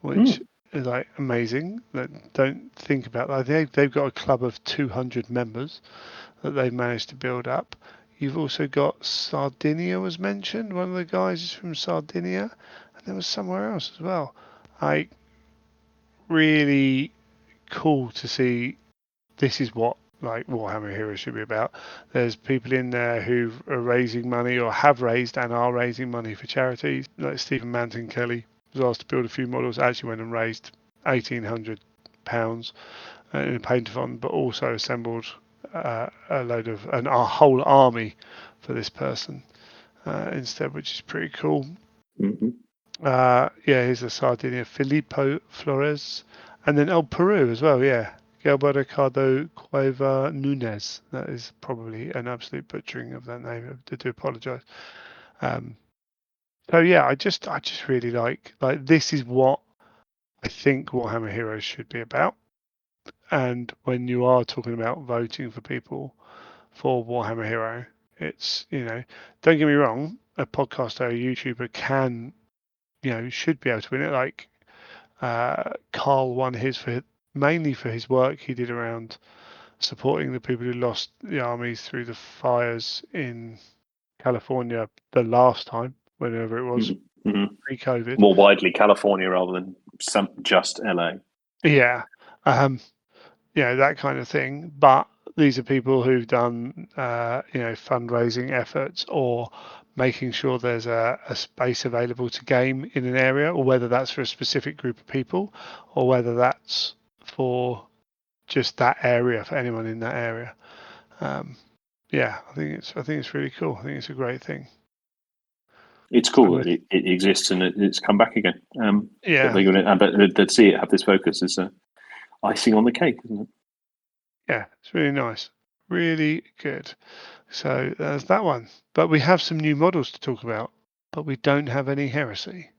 which is amazing. That don't think about that. They've got a club of 200 members that they've managed to build up. You've also got Sardinia was mentioned. One of the guys is from Sardinia, and there was somewhere else as well. Really cool to see. This is what Warhammer Heroes should be about. There's people in there who are raising money or have raised and are raising money for charities. Like Stephen Manton Kelly was asked to build a few models, actually went and raised £1,800 in a paint-a-thon, but also assembled a whole army for this person instead, which is pretty cool. Here's the Sardinia, Filippo Flores, and then Peru as well. Gilberto Ricardo Cueva Nunez. That is probably an absolute butchering of that name. I do apologise. I just really like this is what I think Warhammer Heroes should be about. And when you are talking about voting for people for Warhammer Hero, it's don't get me wrong, a podcaster, a YouTuber can should be able to win it. Carl won his mainly for his work he did around supporting the people who lost the armies through the fires in California the last time, whenever it was, pre-COVID. More widely California rather than just LA. Yeah. That kind of thing. But these are people who've done fundraising efforts or making sure there's a space available to game in an area, or whether that's for a specific group of people, or whether that's for just that area, for anyone in that area. Yeah, I think it's really cool. I think it's a great thing. It's cool that it exists and it's come back again. Yeah, But to see it have this focus is icing on the cake, isn't it? yeah, it's really nice, really good. So there's that one. But we have some new models to talk about, but we don't have any heresy.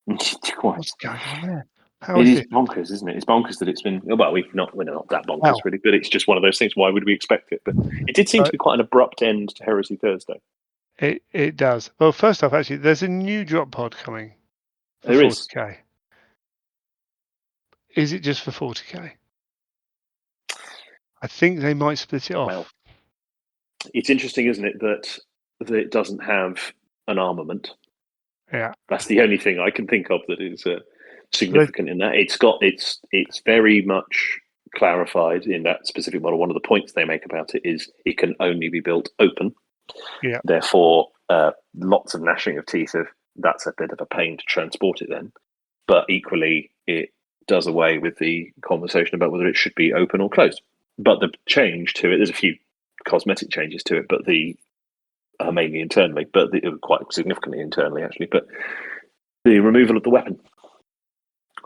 Quite. What's going on there? How It is is this? bonkers, isn't it? It's bonkers that it's been. Well, we're not that bonkers Well, really, but it's just one of those things. Why would we expect it? But it did seem to be quite an abrupt end to Heresy Thursday. it does. Well, first off, actually, there's a new drop pod coming for There is. 40k. Is it just for 40k? I think they might split it off. Well, it's interesting, isn't it, that it doesn't have an armament. Yeah, That's the only thing I can think of that is significant in that. It's very much clarified in that specific model. One of the points they make about it is it can only be built open. yeah, Therefore, lots of gnashing of teeth. If that's a bit of a pain to transport it, then, but equally, it does away with the conversation about whether it should be open or closed. But the change to it, there's a few cosmetic changes to it, but the mainly internally, but quite significantly internally actually. But the removal of the weapon,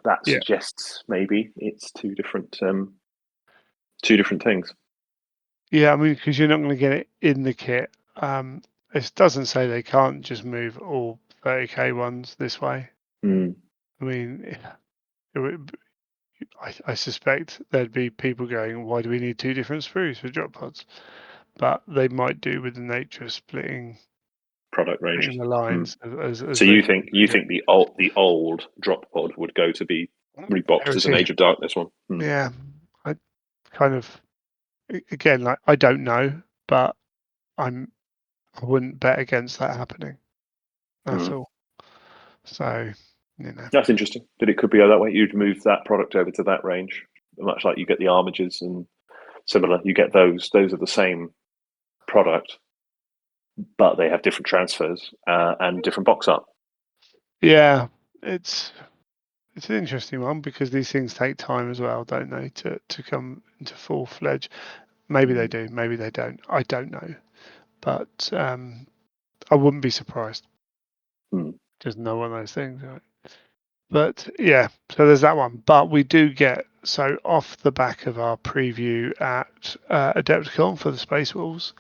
that yeah. suggests maybe it's two different things. Yeah, I mean, because you're not going to get it in the kit. It doesn't say they can't just move all 30k ones this way. Mm. I mean, I suspect there'd be people going, "Why do we need two different sprues for drop pods?" But they might do with the nature of splitting Product range. the lines as So they. you think the old drop pod would go to be reboxed as an Heresy. Age of Darkness one? Yeah, I kind of again like I don't know, but I wouldn't bet against that happening at all. So That's interesting. That it could be that way. You'd move that product over to that range, much like you get the armigers and similar. You get those. Those are the same product, but they have different transfers and different box art. yeah, it's an interesting one because these things take time as well, don't they, to come into full fledged. Maybe they do, maybe they don't. I don't know, but I wouldn't be surprised. Just know one of those things, right? But yeah, so there's that one. But we do get so off the back of our preview at Adepticon for the Space Wolves,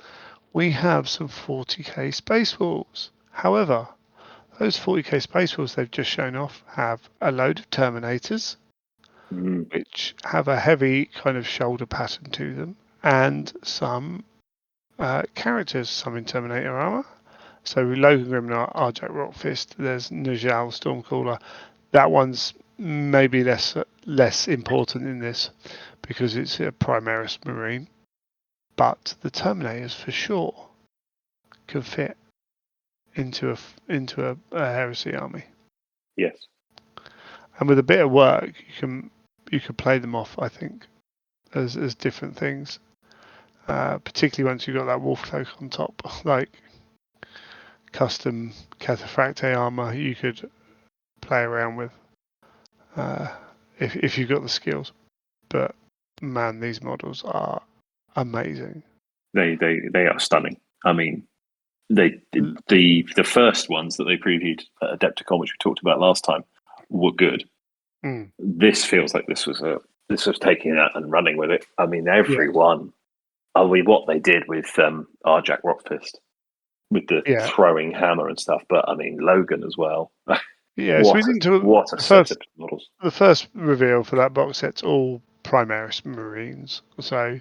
we have some 40k Space Wolves. However, those 40k Space Wolves they've just shown off have a load of Terminators, which have a heavy kind of shoulder pattern to them, and some characters, some in Terminator armor. So Logan Grimnar, Arjak Rockfist, there's Najal Stormcaller. That one's maybe less important in this because it's a Primaris Marine, but the Terminators for sure can fit into a Heresy army. Yes, and with a bit of work, you can play them off. I think as different things, particularly once you've got that wolf cloak on top, like custom Cataphracte armor, you could play around with if you've got the skills. But man, these models are amazing. they are stunning. I mean, the first ones that they previewed at Adepticon, which we talked about last time, were good. This feels like this was taking that and running with it. I mean, everyone. I mean, what they did with Arjak Rockfist with the throwing hammer and stuff, but I mean Logan as well. Yeah, so we didn't talk. What a set of models. The first reveal for that box set's all Primaris Marines, so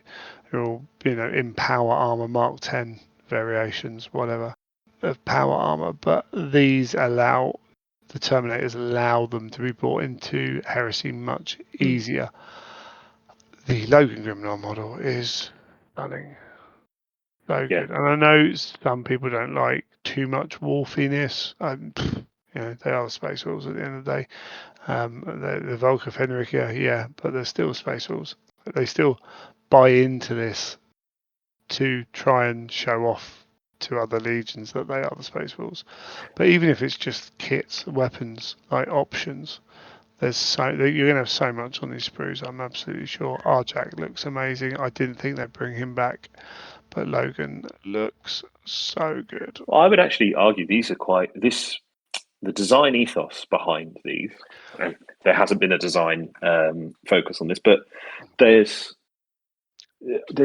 they're all in power armor Mark 10 variations, whatever of power armor. But these allow the Terminators allow them to be brought into Heresy much easier. The Logan Grimnar model is stunning. So good. And I know some people don't like too much wolfiness. They are the Space Wolves at the end of the day. The Volker Fenrica, yeah, but they're still Space Wolves. They still buy into this to try and show off to other legions that they are the Space Wolves. But even if it's just kits, weapons, like options, you're going to have so much on these sprues. I'm absolutely sure. Arjak looks amazing. I didn't think they'd bring him back, but Logan looks so good. Well, I would actually argue these are the design ethos behind these. And there hasn't been a design focus on this, but there's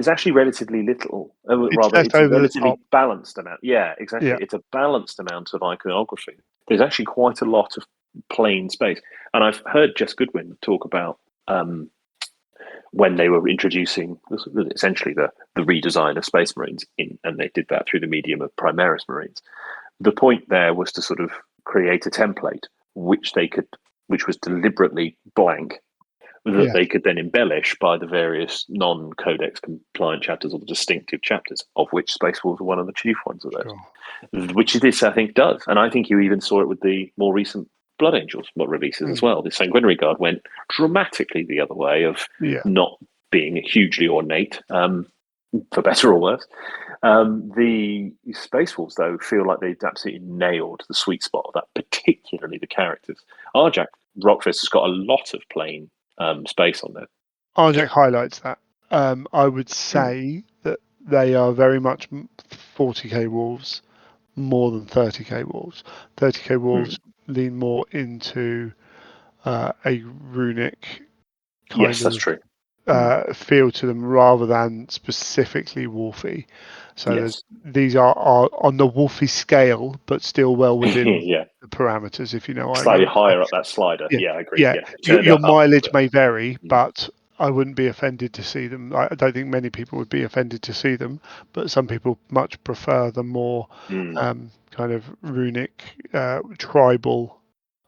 actually relatively little, It's rather, left it's a over the relatively top. balanced amount. Yeah, exactly. Yeah, It's a balanced amount of iconography. There's actually quite a lot of plain space. And I've heard Jess Goodwin talk about when they were introducing essentially the redesign of Space Marines, and they did that through the medium of Primaris Marines. The point there was to sort of create a template which was deliberately blank, that yeah, they could then embellish by the various non-codex compliant chapters or the distinctive chapters, of which Space Wolves are one of the chief ones of sure. those. Which this, I think, does. And I think you even saw it with the more recent Blood Angels releases as well. The Sanguinary Guard went dramatically the other way of Yeah. not being hugely ornate, for better or worse. The Space Wolves, though, feel like they've absolutely nailed the sweet spot of that, particularly the characters. Arjak Rockfist has got a lot of plain space on there. Arjak highlights that. I would Mm. say that they are very much 40k wolves more than 30k wolves. 30k wolves Mm. lean more into a runic kind Yes, that's of true. Mm. feel to them rather than specifically wolfy. So Yes. these are on the wolfy scale, but still well within Yeah. the parameters, if you know what I Slightly mean. So, higher up that slider. yeah, Yeah, I agree. yeah. Yeah. Your, Turned your it up a mileage bit. may vary, Mm. but I wouldn't be offended to see them. I don't think many people would be offended to see them, but some people much prefer the more Mm. kind of runic, tribal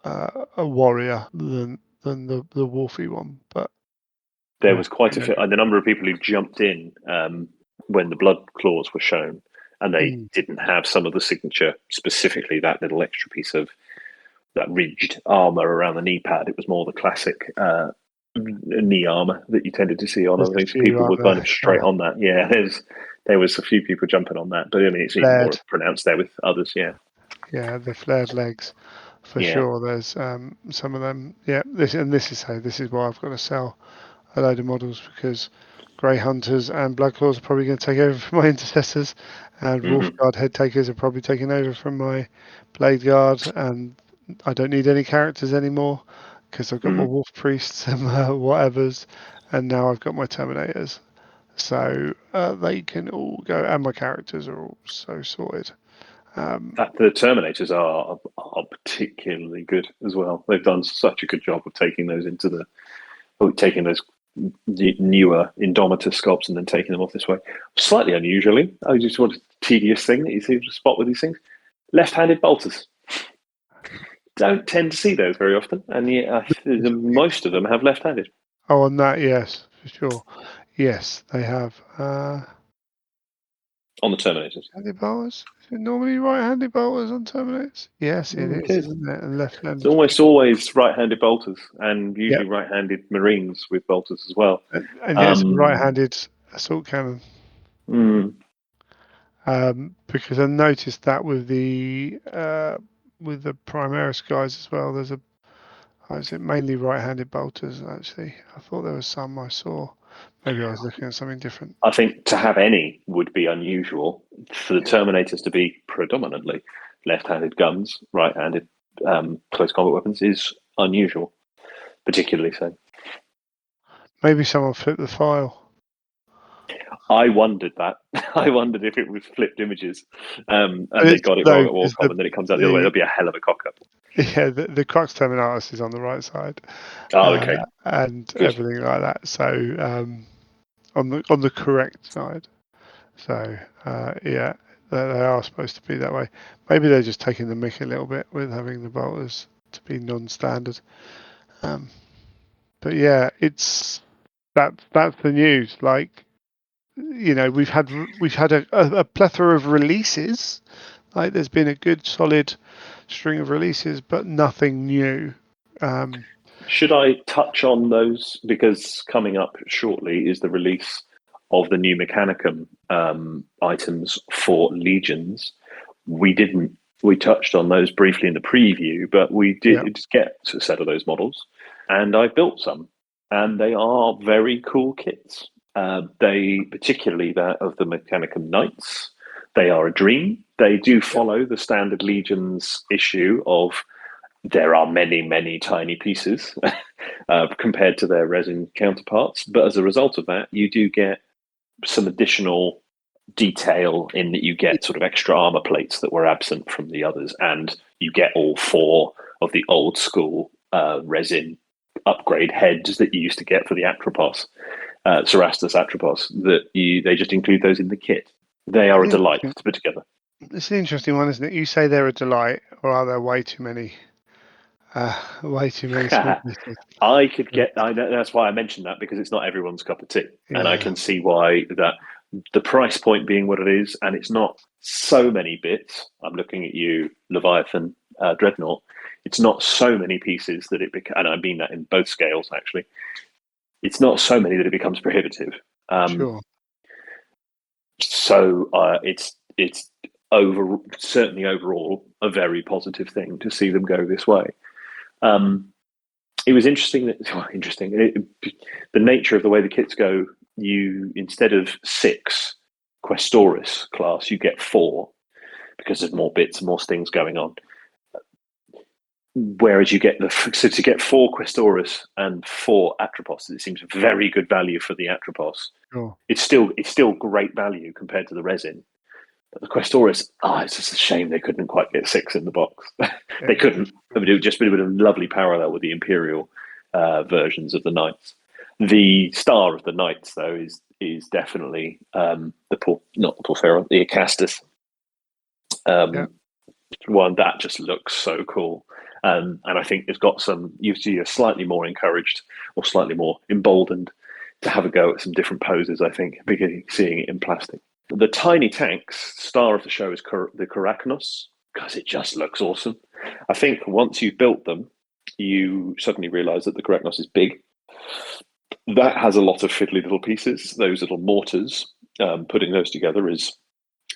a warrior than the wolfy one. But There yeah, was quite a few, the number of people who jumped in when the blood claws were shown, and they mm, didn't have some of the signature, specifically that little extra piece of that ridged armor around the knee pad. It was more the classic knee armor that you tended to see on there's other a things. So few, people were aren't kind of there? straight on that. Yeah, there was a few people jumping on that, but I mean it's even more Flared, pronounced there with others. Yeah, yeah, the flared legs for yeah. sure. There's some of them. Yeah, this is why I've got to sell a load of models because Grey Hunters and Blood Claws are probably going to take over from my Intercessors, and Wolf Hmm. Guard Head Takers are probably taking over from my Blade Guard, and I don't need any characters anymore because I've got my Hmm. Wolf Priests and my whatevers, and now I've got my Terminators. So they can all go, and my characters are all so sorted. The Terminators are particularly good as well. They've done such a good job of taking those newer Indomitus sculpts and then taking them off this way. Slightly unusually, I just want a tedious thing that you see to spot with these things. Left-handed bolters don't tend to see those very often, and yet most of them have left-handed. Oh, on that, yes, for sure. Yes, they have. On the Terminators. Handed bowlers? Is it normally right-handed bowlers on Terminators? Yes, it It is, is. isn't it? And It's left-handed. almost always right-handed bolters, and usually Yep. right-handed Marines with bolters as well. And yet it's a Um, right-handed assault cannon. mm, Because I noticed that with the Primaris guys as well. Is it mainly right-handed bolters actually? I thought there was some I saw. Maybe I was looking at something different. I think to have any would be unusual. For the Yeah. Terminators to be predominantly left-handed guns, right-handed close combat weapons is unusual, particularly so. Maybe someone flipped the file. I wondered that. I wondered if it was flipped images, But and they it's got it wrong no, at because Warcom, and then it comes out the other way. the That'd be a hell of a cock up. yeah, the Crux Terminalis is on the right side, Oh, okay, and good. everything like that. So on the correct side. So yeah, they are supposed to be that way. Maybe they're just taking the mick a little bit with having the bolters to be non-standard. Um, but yeah, it's that's the news. Like we've had a plethora of releases. Like there's been a good solid string of releases, but nothing new. Should I touch on those because coming up shortly is the release of the new Mechanicum items for Legions. We touched on those briefly in the preview, but we did get a set of those models, and I built some, and they are very cool kits. They, particularly that of the Mechanicum Knights, they are a dream. They do follow the standard Legions issue of there are many, many tiny pieces compared to their resin counterparts. But as a result of that, you do get some additional detail in that you get sort of extra armor plates that were absent from the others, and you get all four of the old school resin upgrade heads that you used to get for the Atropos, Cerastus Atropos. They just include those in the kit. They are a delight to put together. It's an interesting one, isn't it? You say they're a delight, or are there way too many? Way too many small pieces. I could get. That's why I mentioned that, because it's not everyone's cup of tea, and I can see why that. The price point being what it is, and it's not so many bits. I'm looking at you, Leviathan, Dreadnought. It's not so many pieces that and I mean that in both scales actually. It's not so many that it becomes prohibitive. Sure. So it's certainly overall a very positive thing to see them go this way. It was interesting the nature of the way the kits go. You, instead of 6 Questoris class, you get 4 because there's more bits, more things going on. Whereas you get to get 4 Questoris and 4 Atropos, it seems very good value for the Atropos. Sure. It's still great value compared to the resin. But the Questoris, it's just a shame they couldn't quite get 6 in the box. They couldn't. It would just be a lovely parallel with the Imperial versions of the Knights. The star of the Knights, though, is definitely not the Porphyra, the Acastus one. That just looks so cool. And I think it's got you're slightly more encouraged or slightly more emboldened to have a go at some different poses, I think, seeing it in plastic. The tiny tanks, star of the show is the Karachnos, because it just looks awesome. I think once you've built them, you suddenly realise that the Karachnos is big. That has a lot of fiddly little pieces, those little mortars. Putting those together is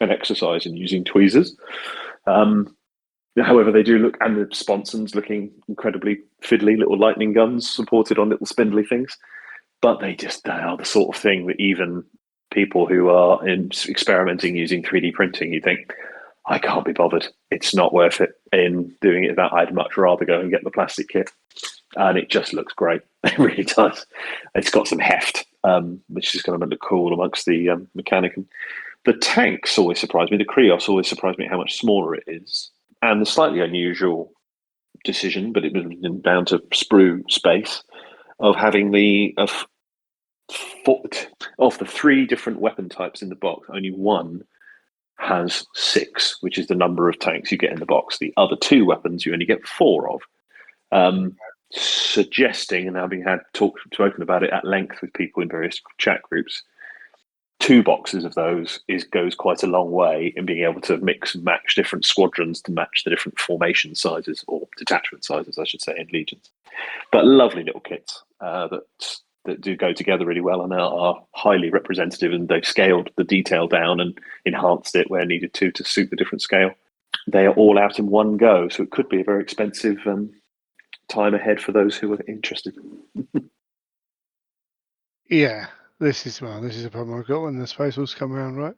an exercise in using tweezers. However, they do look, and the sponsons looking incredibly fiddly, little lightning guns supported on little spindly things. But they are the sort of thing that even people who are experimenting using 3D printing, you think, I can't be bothered. It's not worth it in doing it that. I'd much rather go and get the plastic kit. And it just looks great. It really does. It's got some heft, which is going to look cool amongst the Mechanicum. The tanks always surprise me. The Krios always surprised me how much smaller it is. And the slightly unusual decision, but it was down to sprue space, of having of the 3 different weapon types in the box, only one has 6, which is the number of tanks you get in the box. The other 2 weapons you only get 4 of. Suggesting, and having spoken about it at length with people in various chat groups, 2 boxes of those goes quite a long way in being able to mix and match different squadrons to match the different formation sizes, or detachment sizes, I should say, in Legions. But lovely little kits that do go together really well and are highly representative, and they've scaled the detail down and enhanced it where needed to suit the different scale. They are all out in one go, so it could be a very expensive time ahead for those who are interested. This is a problem I've got when the Space Wars come around, right?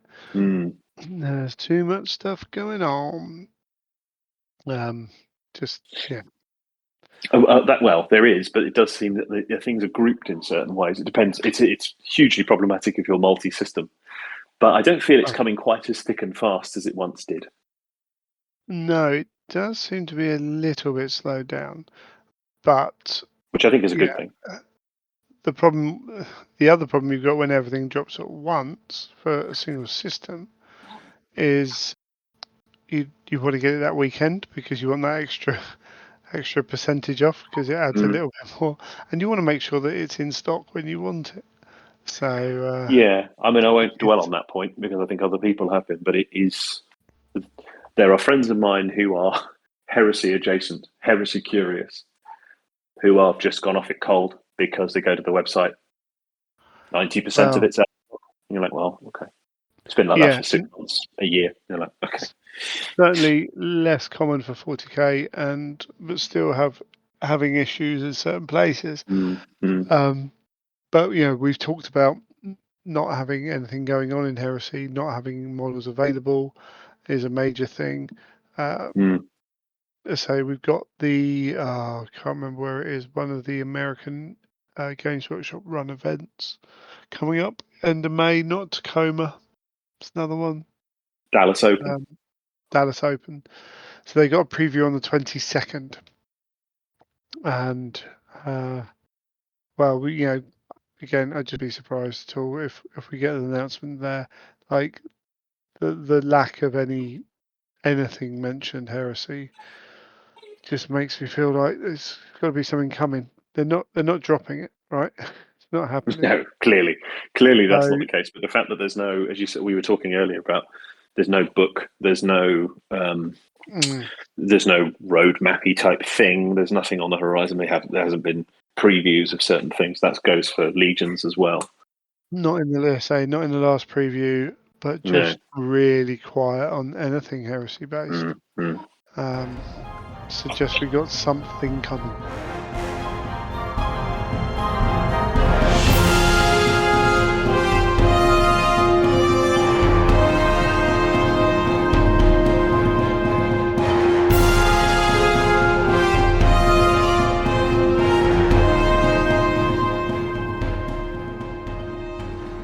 There's too much stuff going on. There is, but it does seem that the things are grouped in certain ways. It depends. It's hugely problematic if you're multi-system, but I don't feel it's coming quite as thick and fast as it once did. No, it does seem to be a little bit slowed down, but which I think is a good thing. The other problem you've got when everything drops at once for a single system is you want to get it that weekend because you want that extra percentage off, because it adds a little bit more, and you want to make sure that it's in stock when you want it. So I won't dwell on that point because I think other people have been, but it is. There are friends of mine who are heresy adjacent, heresy curious, who have just gone off it cold because they go to the website. 90% of it's out. you're like, well, okay. It's been like that Yeah, for 6 months, a year. You're like, okay. certainly less common for 40k, but still having issues in certain places. But we've talked about not having anything going on in Heresy, not having models available is a major thing. So we've got I can't remember where it is, one of the American Games Workshop run events coming up end of May, not Tacoma. It's another one. Dallas Open. Dallas Open. So they got a preview on the 22nd. And well, again, I'd just be surprised at all if we get an announcement there. Like the lack of anything mentioned Heresy just makes me feel like there's got to be something coming. They're not dropping it, right? It's not happening. No, clearly that's So not the case. But the fact that there's no, as you said, we were talking earlier about, there's no book, there's no road mappy type thing. There's nothing on the horizon. There hasn't been previews of certain things. That goes for Legions as well. not in the not in the last preview, but No. just really quiet on anything Heresy based. Suggest we got something coming.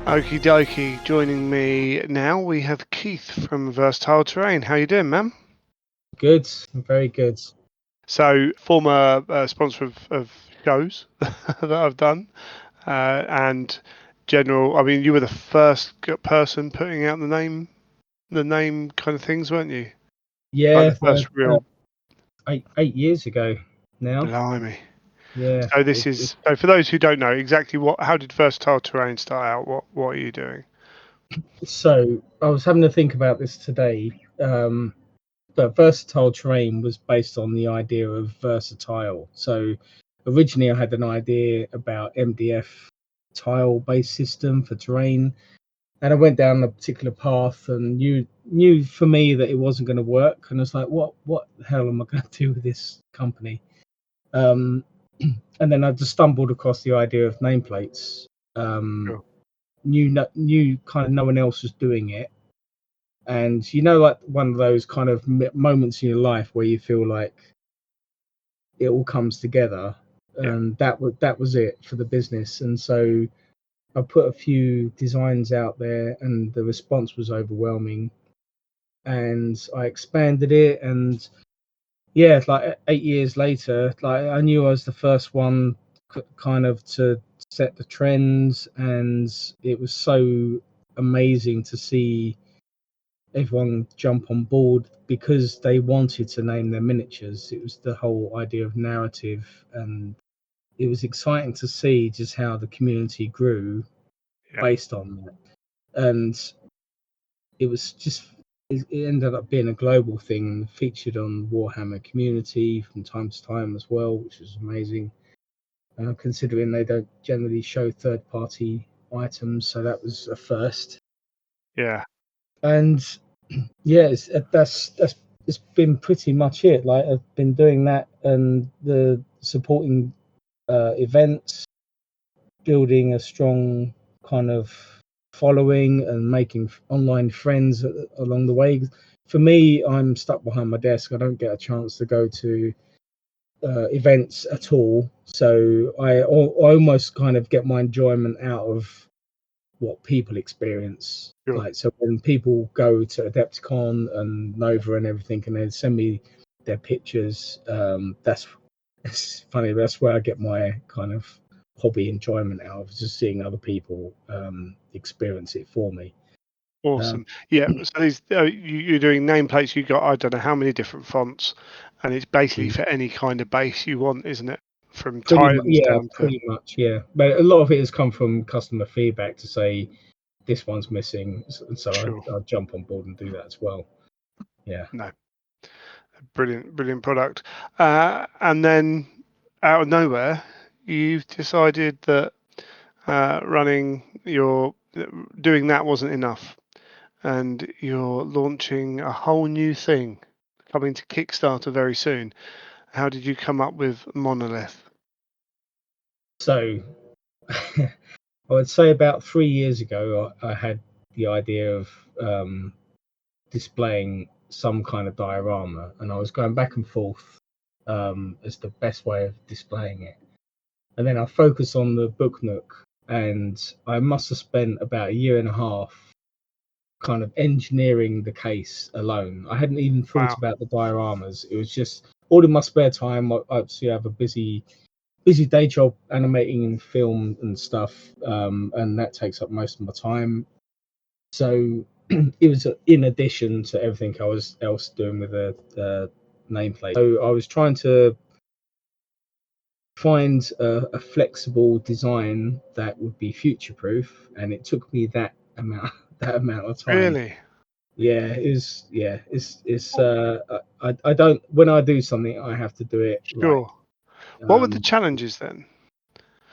Okie dokie. Joining me now, we have Keith from Versatile Terrain. How you doing, man? Good, very good. So, former sponsor of shows that I've done, and general. I mean, you were the first person putting out the name kind of things, weren't you? Yeah, Like the first real. 8 years ago now. Blimey. Yeah. So so for those who don't know exactly how did Versatile Terrain start out? What are you doing? So I was having to think about this today. But Versatile Terrain was based on the idea of versatile. So originally I had an idea about MDF tile based system for terrain, and I went down a particular path and knew for me that it wasn't going to work, and I was like, what the hell am I going to do with this company? And then I just stumbled across the idea of nameplates. Sure. Knew kind of no one else was doing it, and like one of those kind of moments in your life where you feel like it all comes together, and that was it for the business. And so I put a few designs out there, and the response was overwhelming, and I expanded it, and yeah, like 8 years later, like I knew I was the first one kind of to set the trends, and it was so amazing to see everyone jump on board because they wanted to name their miniatures. It was the whole idea of narrative, and it was exciting to see just how the community grew based on that. And it was just it ended up being a global thing, featured on Warhammer Community from time to time as well, which was amazing. Considering they don't generally show third-party items, so that was a first. Yeah. And yeah, that's it's been pretty much it. Like I've been doing that and the supporting events, building a strong kind of following and making online friends along the way. For me, I'm stuck behind my desk. I don't get a chance to go to events at all. So I almost kind of get my enjoyment out of what people experience. Sure. Like, so when people go to Adepticon and Nova and everything, and they send me their pictures, it's funny. That's where I get my kind of hobby enjoyment out of, just seeing other people experience it for me. Awesome. Yeah. So you're doing nameplates. You got, I don't know how many different fonts, and it's basically for any kind of base you want, isn't it? From Titans down to. Pretty much, yeah. But a lot of it has come from customer feedback to say this one's missing, so Sure. I'll jump on board and do that as well. Yeah. No. Brilliant product. And then out of nowhere, you've decided that running your doing that wasn't enough, and you're launching a whole new thing coming to Kickstarter very soon. How did you come up with Monolith? So I would say about 3 years ago, I had the idea of displaying some kind of diorama, and I was going back and forth as the best way of displaying it. And then I focused on the book nook, and I must have spent about a year and a half kind of engineering the case alone. I hadn't even thought Wow. about the dioramas. It was just all in my spare time. I obviously have a busy day job animating and film and stuff, and that takes up most of my time. So it was in addition to everything I was else doing with the nameplate. So I was trying to find a flexible design that would be future proof, and it took me that amount of time. Really? Yeah, it's I don't, when I do something I have to do it like Sure. What were the um challenges then?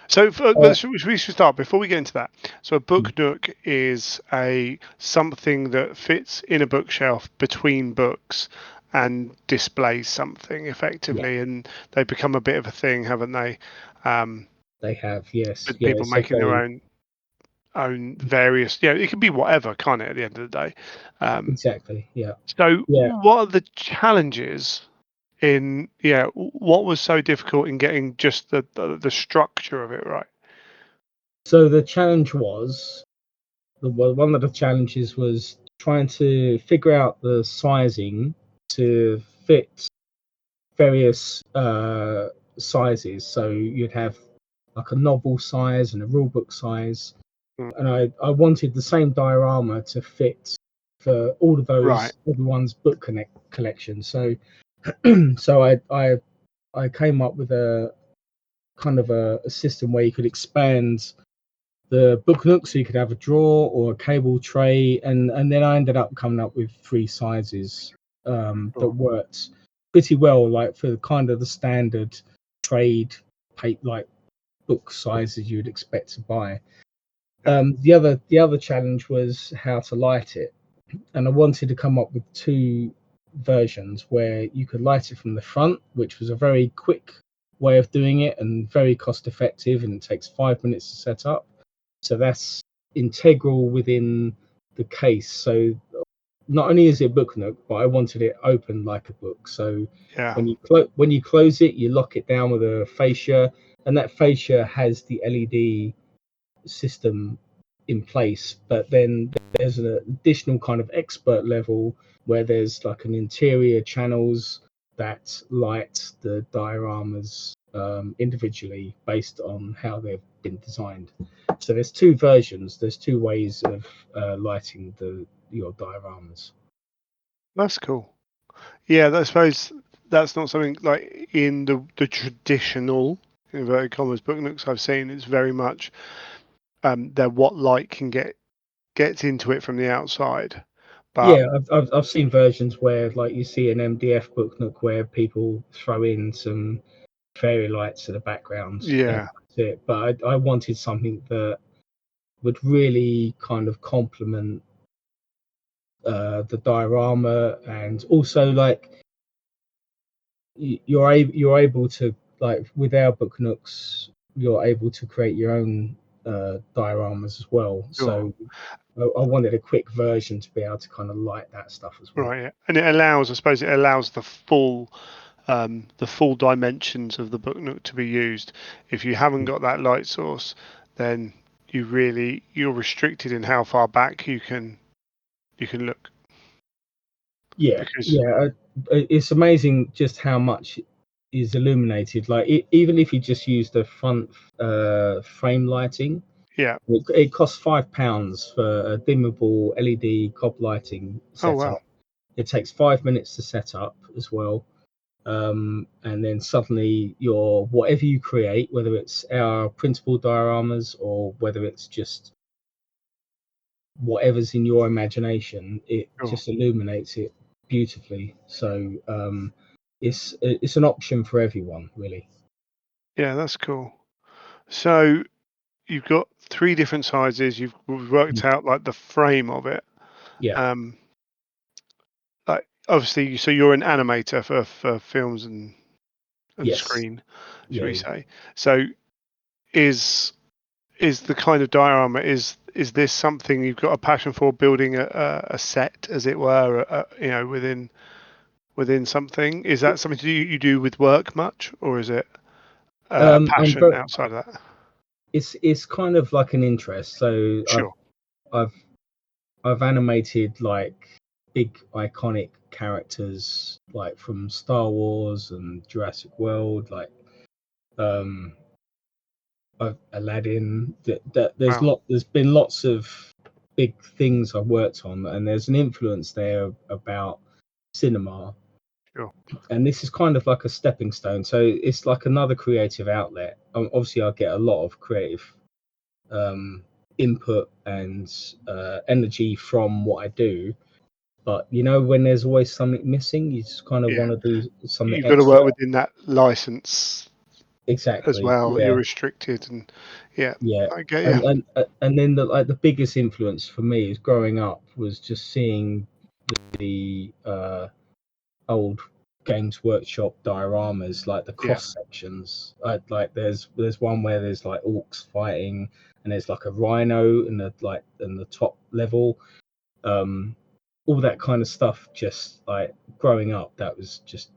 So uh, we should start before we get into that. So a book nook is something that fits in a bookshelf between books and displays something yeah, effectively, and they become a bit of a thing, haven't they? Um, they have, yes, with yeah, people it's a making their very own various. It can be whatever, can't it? At the end of the day. exactly, yeah, So yeah. what are the challenges in what was so difficult in getting just the structure of it right? So the challenge was one of the challenges was trying to figure out the sizing to fit various sizes. So you'd have like a novel size and a rule book size, Mm. and I wanted the same diorama to fit for all of Right. those, everyone's book collection. So so I came up with a kind of a system where you could expand the book nook so you could have a drawer or a cable tray, and then I ended up coming up with three sizes that Sure. worked pretty well, like for kind of the standard trade like book sizes you'd expect to buy. Yeah. The other challenge was how to light it, and I wanted to come up with two versions where you could light it from the front, which was a very quick way of doing it and very cost effective, and it takes 5 minutes to set up. So that's integral within the case. So not only is it a book nook, but I wanted it open like a book. So Yeah. when you close it, you lock it down with a fascia, and that fascia has the LED system in place. But then there's an additional kind of expert level where there's like an interior channels that light the dioramas individually based on how they've been designed. So there's two versions. There's two ways of lighting your dioramas. That's cool. Yeah, I suppose that's not something like in the traditional inverted commas book nooks I've seen. It's very much that what light can gets into it from the outside. But Yeah, I've seen versions where like you see an MDF book nook where people throw in some fairy lights to the background. yeah, That's it. But I wanted something that would really kind of complement the diorama, and also like you're able to, like with our book nooks, you're able to create your own dioramas as well. sure. So I wanted a quick version to be able to kind of light that stuff as well. Right, yeah. And it allows, I suppose, it allows the full dimensions of the book nook to be used. If you haven't got that light source, then you're restricted in how far back you can look Yeah, because yeah. It's amazing just how much is illuminated. Like even if you just use the front frame lighting, yeah. it costs £5 for a dimmable LED cob lighting Oh wow. setup. It takes 5 minutes to set up as well. And then suddenly your whatever you create, whether it's our printable dioramas or whether it's just whatever's in your imagination, it Sure. just illuminates it beautifully. So it's an option for everyone, really. Yeah, that's cool. So you've got 3 different sizes. You've worked out like the frame of it. Yeah. Like obviously, so you're an animator for films and Yes. screen, should Yeah. we say? So is the kind of diorama, is this something you've got a passion for, building a set, as it were, within something? Is that something you do with work much, or is it a I'm passion outside of that? it's kind of like an interest. So Sure. I've animated like big iconic characters like from Star Wars and Jurassic World, like um Aladdin. Wow. There's been lots of big things I've worked on, and there's an influence there about cinema. Sure. And this is kind of like a stepping stone. So it's like another creative outlet. Obviously, I get a lot of creative input and energy from what I do. But when there's always something missing, you just kind of Yeah. want to do something You've got to extra. work within that license as Exactly. well. You're Yeah. restricted, and yeah, Yeah. I get you. And then the biggest influence for me is growing up was just seeing the old Games Workshop dioramas, like the Yeah. cross sections. Like there's one where there's like orcs fighting, and there's like a rhino in the top level. All that kind of stuff. Just like growing up, that was just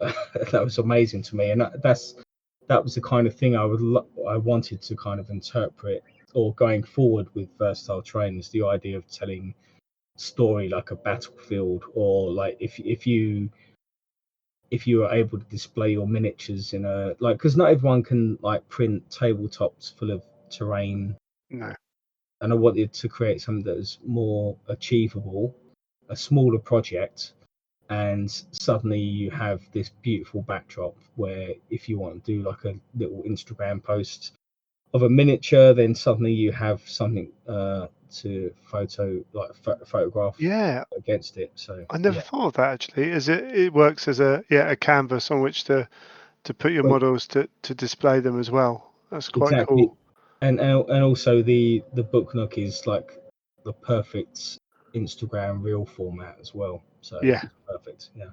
that was amazing to me, and that was the kind of thing I wanted to kind of interpret, or going forward with Versatile Trains, the idea of telling story like a battlefield, or like if you are able to display your miniatures in a, like, because not everyone can like print tabletops full of terrain, No. and I wanted to create something that was more achievable, a smaller project, and suddenly you have this beautiful backdrop where if you want to do like a little Instagram post of a miniature, then suddenly you have something to photograph Yeah. against it. So I never yeah. thought of that actually. Is it works as a canvas on which to put your Well, models to display them as well. That's quite exactly. cool. And also the book nook is like the perfect Instagram reel format as well, so Yeah, it's perfect. Yeah.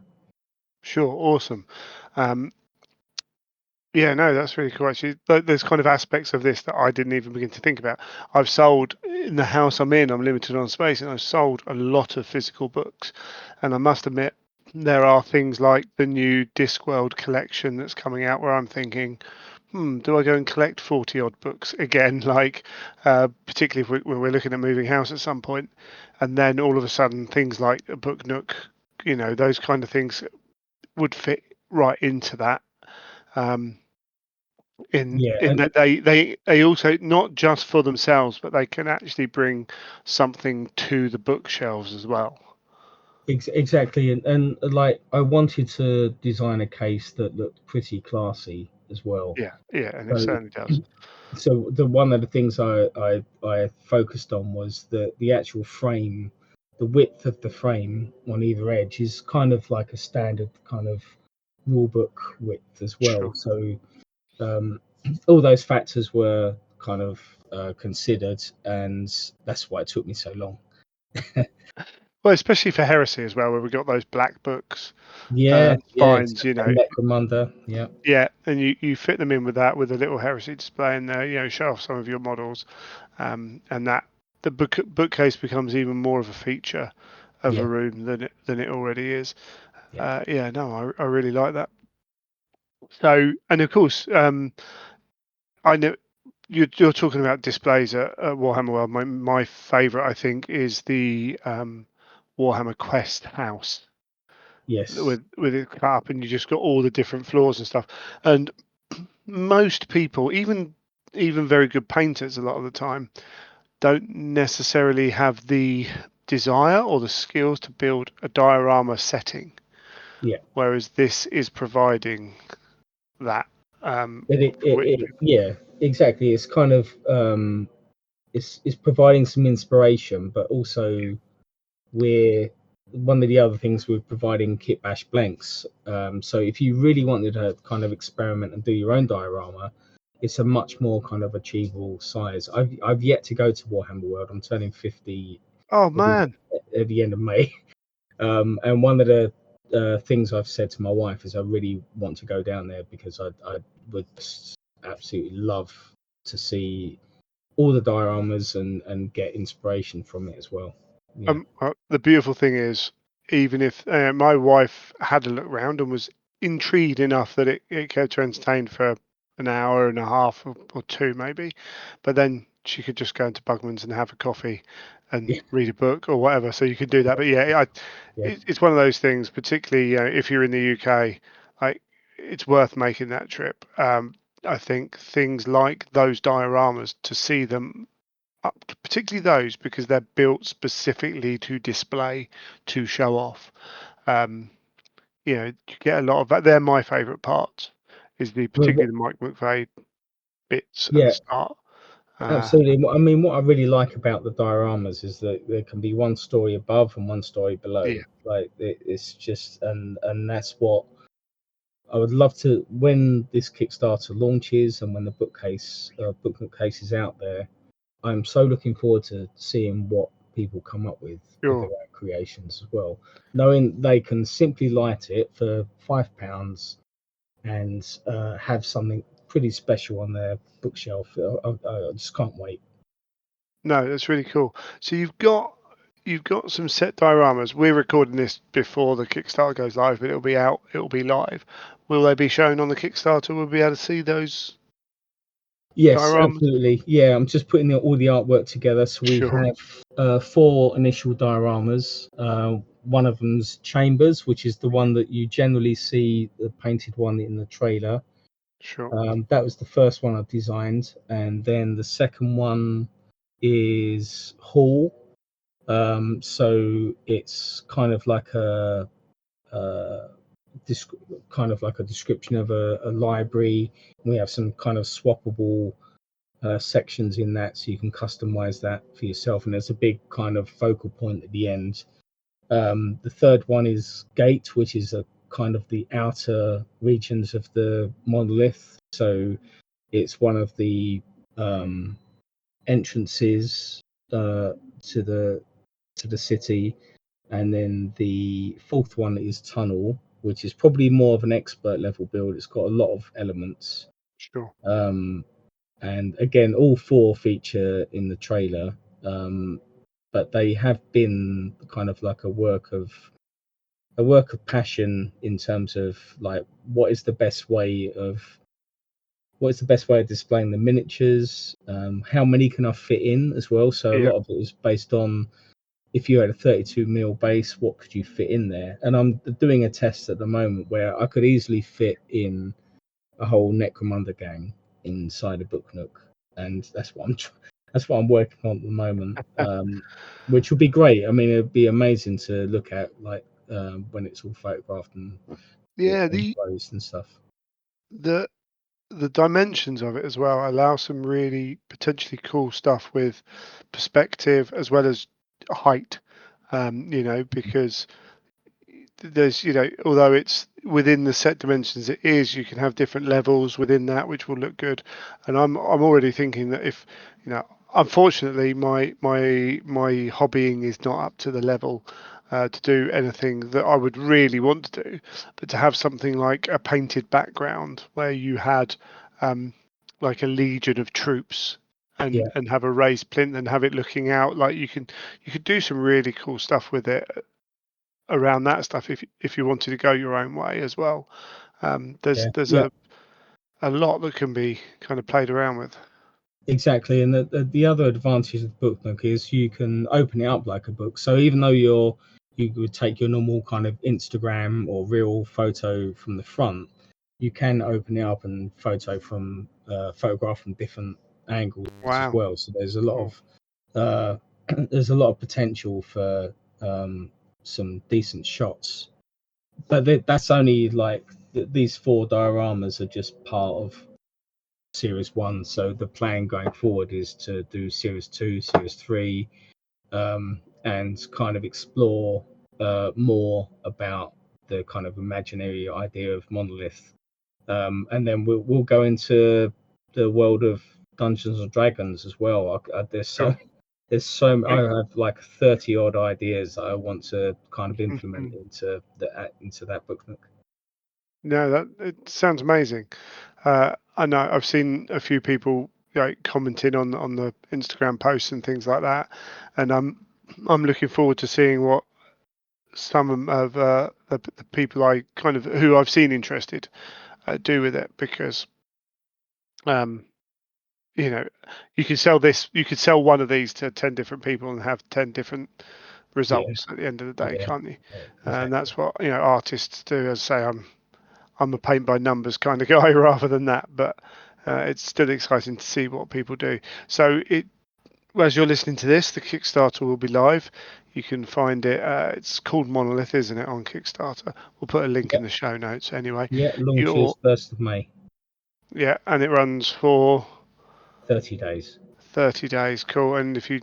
sure, awesome. Um, yeah, no, that's really cool. Actually, there's kind of aspects of this that I didn't even begin to think about. I've sold in the house I'm in. I'm limited on space, and I've sold a lot of physical books. And I must admit, there are things like the new Discworld collection that's coming out where I'm thinking, do I go and collect 40 odd books again? Like, particularly if when we're looking at moving house at some point, and then all of a sudden things like a book nook, those kind of things would fit right into that. Um, Yeah. in that they also, not just for themselves, but they can actually bring something to the bookshelves as well. Exactly, and like I wanted to design a case that looked pretty classy as well. Yeah, yeah, and it So, certainly does. so the one of the things I focused on was the actual frame, the width of the frame on either edge is kind of like a standard kind of rulebook width as well. Sure. So um, all those factors were kind of considered, and that's why it took me so long. Well, especially for Heresy as well, where we got those black books, Yeah, yeah, spines, exactly. And Necromunda, yeah. Yeah, and you fit them in with that, with a little Heresy display in there, show off some of your models, and that the bookcase becomes even more of a feature of a Yeah, room than it already is. yeah, Yeah, no, I really like that. So, and of course, I know you're talking about displays at Warhammer World. My favourite, I think, is the Warhammer Quest house yes, with it cut up, and you just got all the different floors and stuff. And most people, even very good painters, a lot of the time, don't necessarily have the desire or the skills to build a diorama setting. yeah. Whereas this is providing that, for which Yeah, exactly. It's kind of it's providing some inspiration, but also we're one of the other things we're providing kit bash blanks. So if you really wanted to kind of experiment and do your own diorama, it's a much more kind of achievable size. I've yet to go to Warhammer World. I'm turning 50 Oh at the, man. at the end of May. And one of the things I've said to my wife is I really want to go down there because I would absolutely love to see all the dioramas and get inspiration from it as well. Yeah. The beautiful thing is, even if my wife had a look round and was intrigued enough that it kept her entertained for an hour and a half or two maybe, but then she could just go into Bugman's and have a coffee and Yeah. read a book or whatever. So you could do that. But yeah, it's one of those things, particularly if you're in the UK, like it's worth making that trip. I think things like those dioramas, to see them up, particularly those because they're built specifically to display, to show off. Um, you get a lot of that. They're my favourite parts. Is the particularly the Mike McVeigh bits at the Yeah, start. absolutely. I mean, what I really like about the dioramas is that there can be one story above and one story below. Yeah, Like it's just, and that's what I would love to when this Kickstarter launches and when the booklet case is out there. I'm so looking forward to seeing what people come up with their sure. own creations as well, knowing they can simply light it for £5 and have something pretty special on their bookshelf. I just can't wait. No, that's really cool. So you've got some set dioramas. We're recording this before the Kickstarter goes live, but it'll be out. It'll be live. Will they be shown on the Kickstarter? We'll be able to see those Yes, dioramas. absolutely. Yeah, I'm just putting all the artwork together. So we Sure, have 4 initial dioramas. One of them's Chambers, which is the one that you generally see, the painted one in the trailer. sure, That was the first one I designed, and then the second one is Hall. So it's kind of like uh, kind of like a description of a library. We have some kind of swappable sections in that, so you can customize that for yourself. And there's a big kind of focal point at the end. The third one is Gate, which is a kind of the outer regions of the monolith. So it's one of the um, entrances to the city, and then the fourth one is Tunnel, which is probably more of an expert level build. It's got a lot of elements, sure. um, and again, all 4 feature in the trailer, but they have been kind of like a work of passion in terms of like what is the best way of displaying the miniatures, how many can I fit in as well. So a Yeah, lot of it is based on if you had a 32mm base, what could you fit in there? And I'm doing a test at the moment where I could easily fit in a whole Necromunda gang inside a book nook, and that's what I'm working on at the moment, which would be great. I mean, it'd be amazing to look at, like when it's all photographed and yeah. enclosed and stuff. The the dimensions of it as well allow some really potentially cool stuff with perspective as well as height. Because there's although it's within the set dimensions it is, you can have different levels within that which will look good. And I'm already thinking that if unfortunately my hobbying is not up to the level to do anything that I would really want to do, but to have something like a painted background where you had um, like a legion of troops and Yeah, and have a raised plinth and have it looking out, like you could do some really cool stuff with it around that stuff if you wanted to go your own way as well. There's yeah, there's yeah. a lot that can be kind of played around with. Exactly, and the other advantage of the book nook is you can open it up like a book. So even though you would take your normal kind of Instagram or real photo from the front, you can open it up and photograph from different angles as Wow, well. So there's a lot cool. of there's a lot of potential for some decent shots. But that's only like these 4 dioramas are just part of Series 1. So the plan going forward is to do Series 2, Series 3, and kind of explore more about the kind of imaginary idea of monolith. And then we'll go into the world of Dungeons and Dragons as well. There's Sure. I have like 30 odd ideas that I want to kind of implement into that book. No, that it sounds amazing. I know I've seen a few people commenting on the Instagram posts and things like that, and I'm looking forward to seeing what some of the people who I've seen interested do with it, because um, you could sell one of these to 10 different people and have 10 different results at the end of the day, Yeah, can't you? exactly. And that's what artists do. As I say, I'm a paint by numbers kind of guy rather than that, but it's still exciting to see what people do. So as you're listening to this, the Kickstarter will be live. You can find it. It's called Monolith, isn't it, on Kickstarter? We'll put a link in the show notes anyway. Yeah, launches 1st of May. Yeah, and it runs for 30 days. 30 days. Cool. And if you,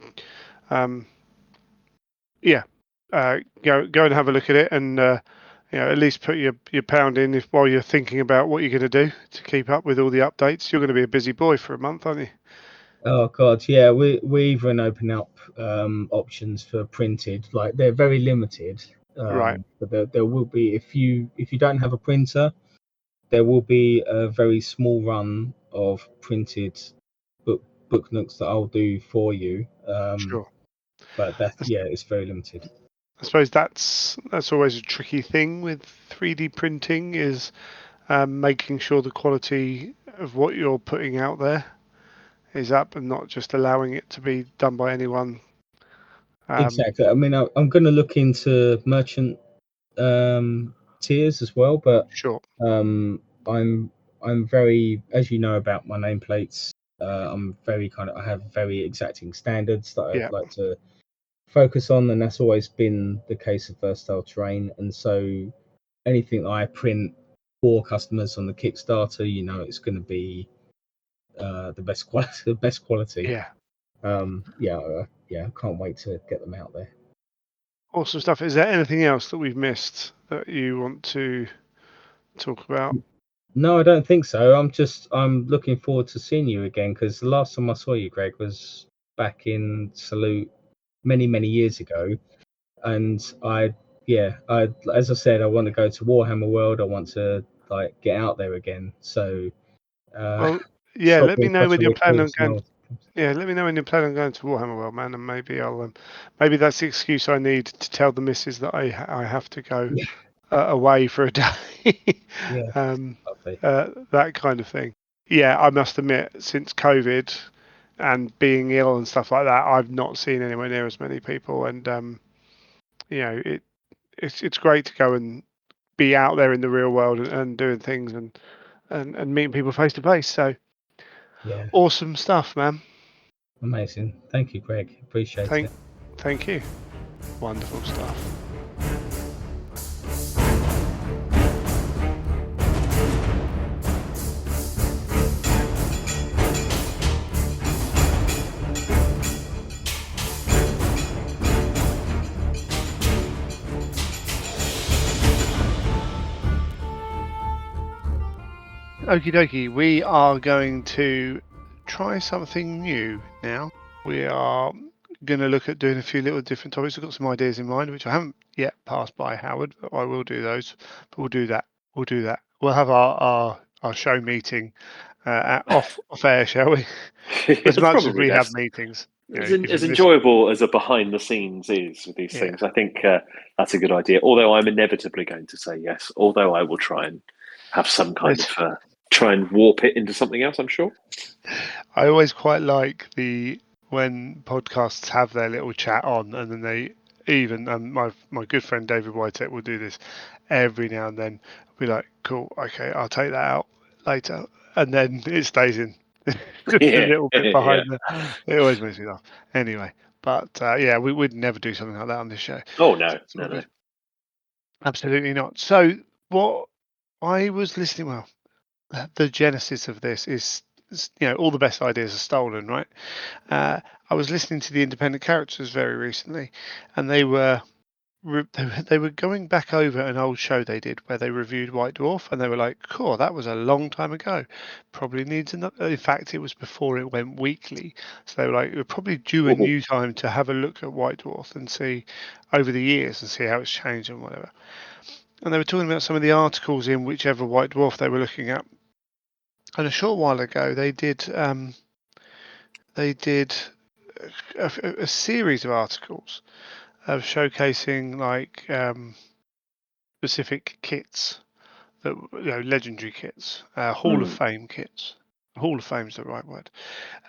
yeah, go and have a look at it, and at least put your pound in while you're thinking about what you're going to do to keep up with all the updates. You're going to be a busy boy for a month, aren't you? Oh God, yeah. We even open up options for printed. Like they're very limited. Right. But there will be, if you don't have a printer, there will be a very small run of printed book nooks that I'll do for you. Sure. But it's very limited. I suppose that's always a tricky thing with 3D printing, is making sure the quality of what you're putting out there is up, and not just allowing it to be done by anyone. Exactly. I mean, I'm going to look into merchant tiers as well, but Sure. I'm very, as you know about my nameplates, I'm very I have very exacting standards that Yeah. I'd like to focus on, and that's always been the case of Versatile Terrain. And so anything that I print for customers on the Kickstarter, it's going to be the best quality. The best quality. Yeah. I can't wait to get them out there. Awesome stuff. Is there anything else that we've missed that you want to talk about? No, I don't think so. I'm looking forward to seeing you again, because the last time I saw you, Greg, was back in Salute many, many years ago. And as I said, I want to go to Warhammer World. I want to get out there again. So Well, yeah. stop Let me being know such when a you're planning on recluse. going. Yeah, let me know when you're planning on going to Warhammer World, man, and maybe maybe that's the excuse I need to tell the missus that I have to go away for a day. Yeah, um, lovely. that kind of thing. Yeah, I must admit, since COVID and being ill and stuff like that, I've not seen anywhere near as many people, and it's great to go and be out there in the real world, and doing things, and meeting people face to face. So Yeah, awesome stuff, man. amazing. Thank you, Greg. Appreciate it. Thank you. Wonderful stuff. Okie dokie, we are going to try something new now. We are going to look at doing a few little different topics. I've got some ideas in mind, which I haven't yet passed by Howard, but I will do those. But we'll do that. We'll have our show meeting off air, shall we? As It's much as probably we have best. meetings. If As you listen, enjoyable as a behind the scenes is with these yeah. things, I think that's a good idea. Although I'm inevitably going to say yes, although I will try and have some kind of try and warp it into something else, I'm sure. I always quite like when podcasts have their little chat on, and then they even my good friend David Whitehead will do this every now and then. Be like, cool, okay, I'll take that out later, and then it stays in. Just a Yeah, little bit yeah. behind it always makes me laugh. Anyway, but yeah, we would never do something like that on this show. Oh no, It's not no. good. Absolutely not. So what I was listening, well, the genesis of this is, all the best ideas are stolen, right? I was listening to the Independent Characters very recently, and they were they were going back over an old show they did where they reviewed White Dwarf, and they were like, "Cool, that was a long time ago. Probably needs another." In fact, it was before it went weekly, so they were like, "We're probably due a new time to have a look at White Dwarf and see over the years and see how it's changed and whatever." And they were talking about some of the articles in whichever White Dwarf they were looking at. And a short while ago, they did a series of articles of showcasing like specific kits that legendary kits, Hall of Fame kits. Hall of Fame's the right word.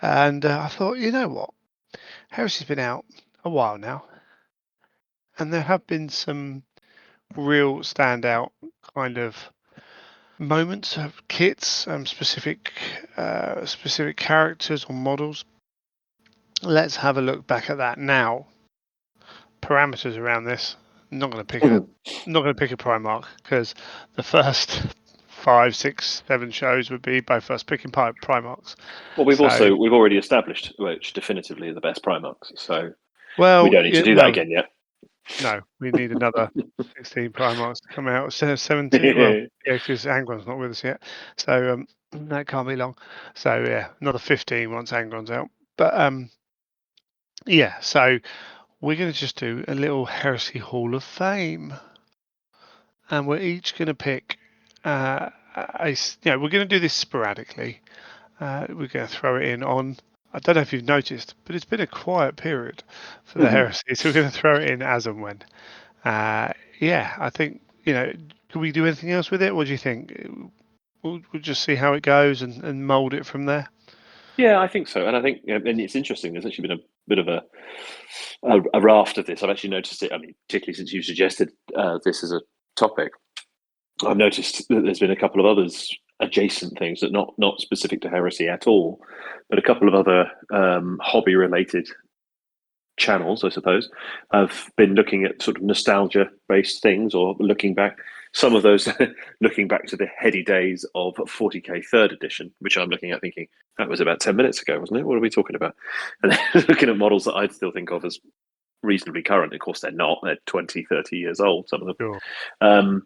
And I thought, you know what, Heresy's been out a while now, and there have been some real standout kind of moments of kits and specific characters or models. Let's have a look back at that now. Parameters around this. I'm not going to pick a Primark because the first 5, 6, 7 shows would be both us picking Primarks. Well, we've already established which definitively are the best Primarks, so we don't need to do that again yet. No, we need another 16 Primarks to come out. 17. Well, yeah, because Angron's not with us yet, so that can't be long. So yeah, another 15 once Angron's out. But yeah, so we're going to just do a little Heresy Hall of Fame, and we're each going to pick we're going to do this sporadically. We're going to throw it in on. I don't know if you've noticed, but it's been a quiet period for the Heresy, so we're going to throw it in as and when. Yeah, I think Can we do anything else with it? What do you think? We'll just see how it goes and mould it from there. Yeah, I think so, and I think and it's interesting. There's actually been a bit of a raft of this. I've actually noticed it. I mean, particularly since you suggested this as a topic, I've noticed that there's been a couple of others adjacent things that not specific to Heresy at all, but a couple of other hobby related channels, I suppose, have been looking at sort of nostalgia based things or looking back. Some of those looking back to the heady days of 40k third edition, which I'm looking at thinking that was about 10 minutes ago, wasn't it? What are we talking about? And looking at models that I still think of as reasonably current. Of course, they're not. They're 20, 30 years old, some of them. Sure.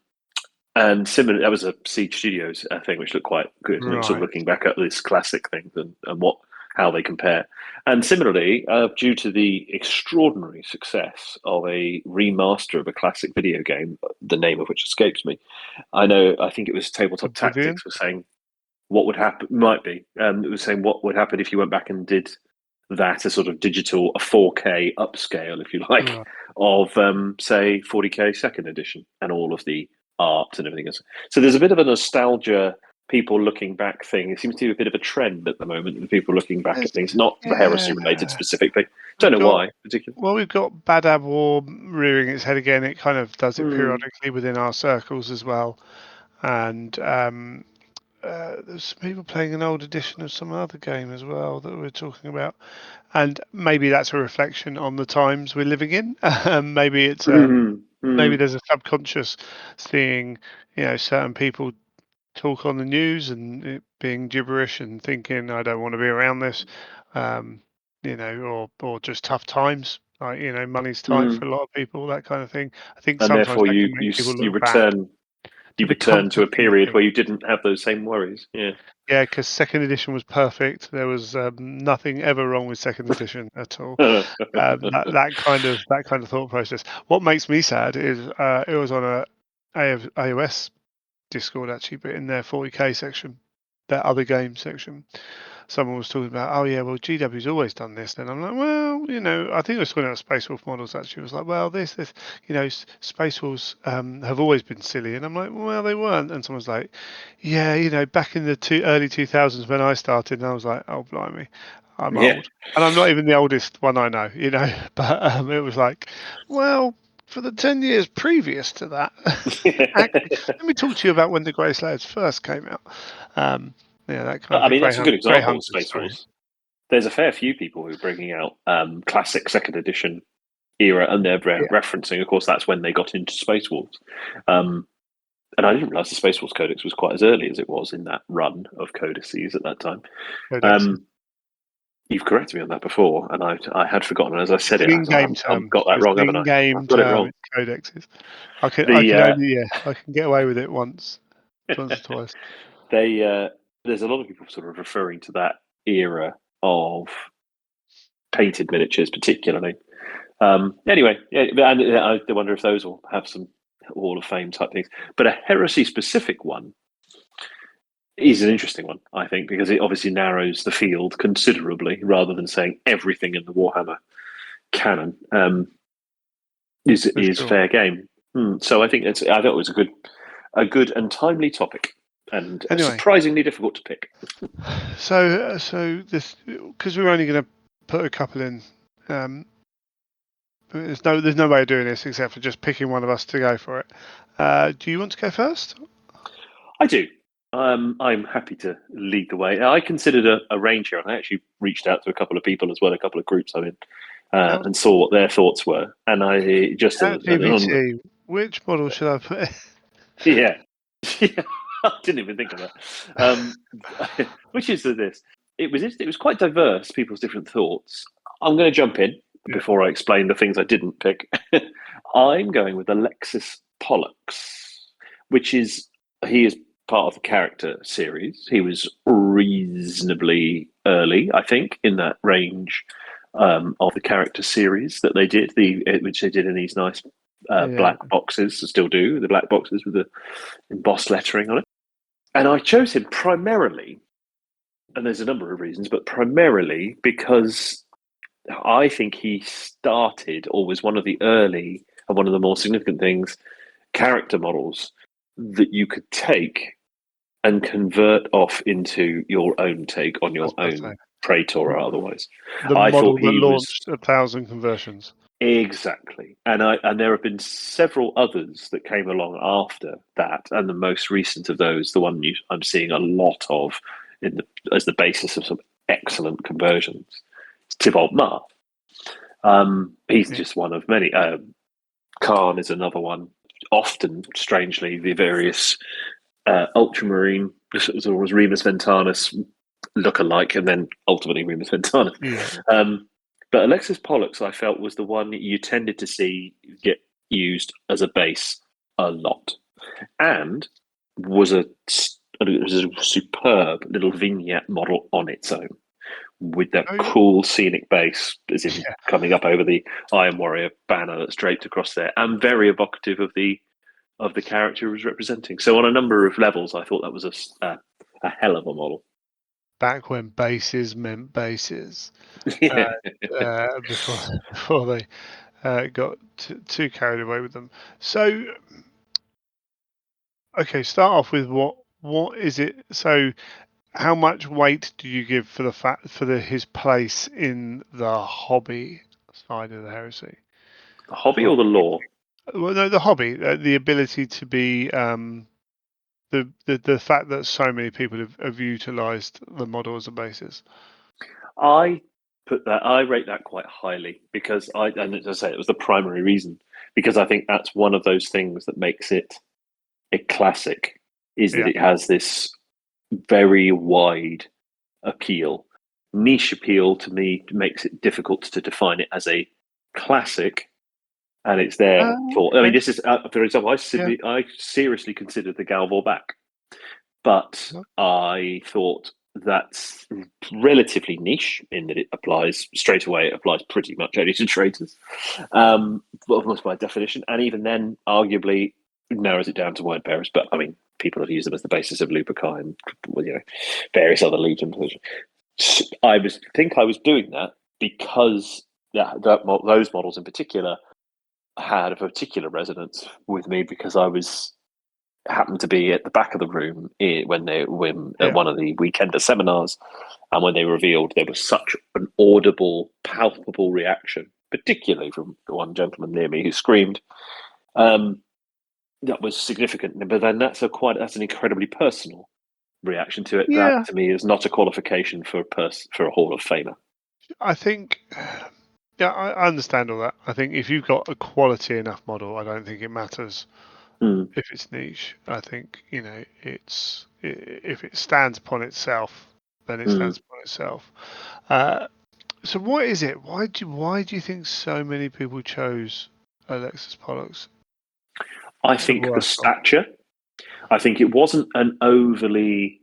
And similar, that was a Siege Studios thing, which looked quite good. And it was sort of looking back at this classic thing and how they compare. And similarly, due to the extraordinary success of a remaster of a classic video game, the name of which escapes me, I think it was Tabletop Oblivion? Tactics was saying what would happen, might be, it was saying what would happen if you went back and did that, a sort of digital, a 4K upscale, if you like, of, say, 40k second edition and all of the art and everything else. So there's a bit of a nostalgia, people looking back thing. It seems to be a bit of a trend at the moment with people looking back at things, not Heresy related specifically. Don't know why, particularly. Well, we've got Badab War rearing its head again. It kind of does it periodically within our circles as well. And there's some people playing an old edition of some other game as well that we're talking about. And maybe that's a reflection on the times we're living in. Maybe it's maybe there's a subconscious seeing, certain people talk on the news and it being gibberish and thinking I don't want to be around this, or just tough times. Like money's tight for a lot of people, that kind of thing. I think And sometimes therefore that you can make people you look back return to a period thing. where you didn't have those same worries. Yeah. Yeah, because second edition was perfect. There was nothing ever wrong with second edition at all. That kind of thought process. What makes me sad is it was on a iOS Discord actually, but in their 40k section, their other game section, someone was talking about, oh yeah, well GW's always done this. Then I'm like, well, I think I was talking about Space Wolf models actually. It was like, well, this, Space Wolves have always been silly, and I'm like, well, they weren't. And someone's like, yeah, back in the early 2000s when I started, and I was like, oh blimey, I'm old, and I'm not even the oldest one I know, But it was like, well, for the 10 years previous to that, actually, let me talk to you about when the Grey Slayers first came out. Yeah, that kind of I thing. mean, that's a good Grey example of Hunters, Space sorry. Wars. There's a fair few people who are bringing out classic second edition era, and they're referencing, of course, that's when they got into Space Wars. And I didn't realise the Space Wars Codex was quite as early as it was in that run of codices at that time. You've corrected me on that before, and I had forgotten. And as I said it, in-game I've term. got that It's wrong, an haven't I? in-game I've got it term. wrong. It's codexes. I can The only I can get away with it once or twice. There's a lot of people sort of referring to that era of painted miniatures, particularly. Anyway, yeah, and I wonder if those will have some Hall of Fame type things. But a heresy specific one is an interesting one, I think, because it obviously narrows the field considerably, rather than saying everything in the Warhammer canon is Sure. fair game. So I think I thought it was a good and timely topic, and Anyway. surprisingly difficult to pick. So this, because we're only going to put a couple in. There's no way of doing this except for just picking one of us to go for it. Do you want to go first? I do. I'm happy to lead the way. I considered a range here, and I actually reached out to a couple of people as well, a couple of groups I'm in, and saw what their thoughts were. And I just PBT. Which model should I put? yeah, I didn't even think of that. Which is this? It was quite diverse. People's different thoughts. I'm going to jump in before I explain the things I didn't pick. I'm going with Alexis Pollux, which is he is part of the character series. He was reasonably early, I think, in that range of the character series that they did, which they did in these nice black boxes, still do, the black boxes with the embossed lettering on it. And I chose him primarily, and there's a number of reasons, but primarily because I think he started, or was one of the early and one of the more significant things, character models that you could take and convert off into your own take on your own Praetor or otherwise. The model that launched 1,000 conversions. Exactly, and there have been several others that came along after that, and the most recent of those, the one I'm seeing a lot of as the basis of some excellent conversions, is Thibault Mar. He's just one of many. Khan is another one. Often, strangely, the various Ultramarine, or was Remus Ventanus look alike, and then ultimately Remus Ventanus. Yeah. But Alexis Pollux, I felt, was the one you tended to see get used as a base a lot, and was a superb little vignette model on its own, with that cool scenic base, as in coming up over the Iron Warrior banner that's draped across there, and very evocative of the character it was representing. So on a number of levels, I thought that was a hell of a model. Back when bases meant bases, before they got too carried away with them. So, okay, start off with what is it? So, how much weight do you give for his place in the hobby side of the heresy? The hobby or the lore? Well, no, the hobby, the ability to be the fact that so many people have utilised the model as a basis. I rate that quite highly because and as I say, it was the primary reason, because I think that's one of those things that makes it a classic, is that it has this very wide appeal. Niche appeal to me makes it difficult to define it as a classic, and it's there for. I mean, this is for example, I seriously considered the Galvor back, but I thought that's relatively niche in that it applies straight away. It applies pretty much only to traitors, almost by definition, and even then, arguably narrows it down to word bearers. But I mean, people have used them as the basis of Luperci and various other legions. I was doing that because those models in particular had a particular resonance with me, because I happened to be at the back of the room at one of the weekender seminars, and when they revealed, there was such an audible, palpable reaction, particularly from the one gentleman near me who screamed. That was significant, but then that's an incredibly personal reaction to it. That to me is not a qualification for a Hall of Famer. I think. Yeah, I understand all that. I think if you've got a quality enough model, I don't think it matters if it's niche. I think if it stands upon itself, then it stands upon itself. So what is it? Why do you think so many people chose Alexis Pollux? I It's the think the worst one. stature. I think it wasn't an overly.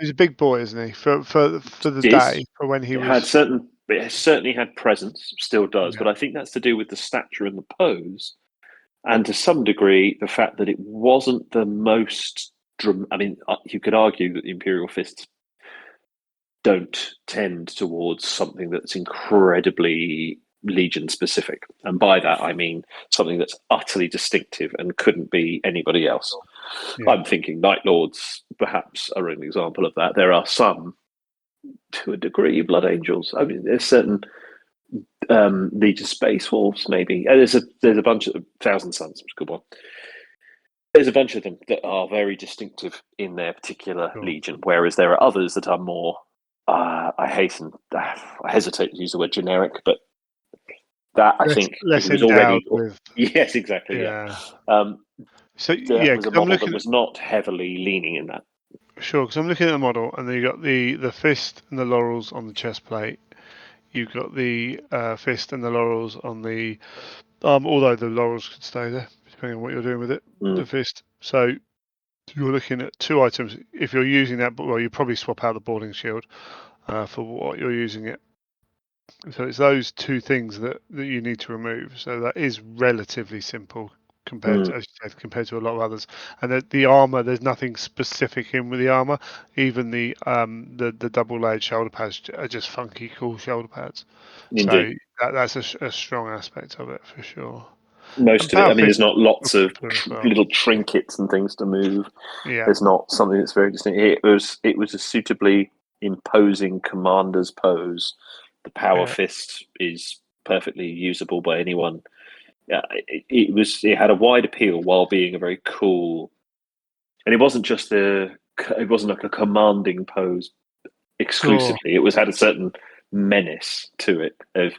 He's a big boy, isn't he? For the It is. day, for when he It was. certainly had presence, still does, Yeah. but I think that's to do with the stature and the pose, and to some degree the fact that it wasn't the most. I mean, you could argue that the Imperial Fists don't tend towards something that's incredibly Legion specific, and by that I mean something that's utterly distinctive and couldn't be anybody else. Yeah. I'm thinking Night Lords perhaps are an example of that. There are some, to a degree, Blood Angels. I mean, there's certain Legion Space Wolves, maybe. There's a bunch of Thousand Suns, which is a good one. There's a bunch of them that are very distinctive in their particular Sure. legion, whereas there are others that are more. I hesitate to use the word generic, but that I think Less it was endowed already. with. Yes, exactly. Yeah, Yeah. um, So that yeah, was a 'cause I'm model that looking was not heavily leaning in that. sure, because I'm looking at the model, and then you got the fist and the laurels on the chest plate. You've got the fist and the laurels on the although the laurels could stay there depending on what you're doing with it. The Mm, fist. So you're looking at two items. If you're using that, well, you probably swap out the boarding shield for what you're using it. So it's those two things that you need to remove. So that is relatively simple compared to, mm, as you said, compared to a lot of others. And the armor, there's nothing specific in with the armor. Even the double layered shoulder pads are just funky, cool shoulder pads. So indeed, that's a strong aspect of it for sure. And most of it. power I mean, there's fist not are lots of popular as well. little trinkets and things to move. Yeah, There's not something that's very distinct. It was a suitably imposing commander's pose. The power yeah. fist is perfectly usable by anyone. Yeah, it had a wide appeal while being a very cool, and it wasn't just it wasn't like a commanding pose Sure. exclusively. It was had a certain menace to it of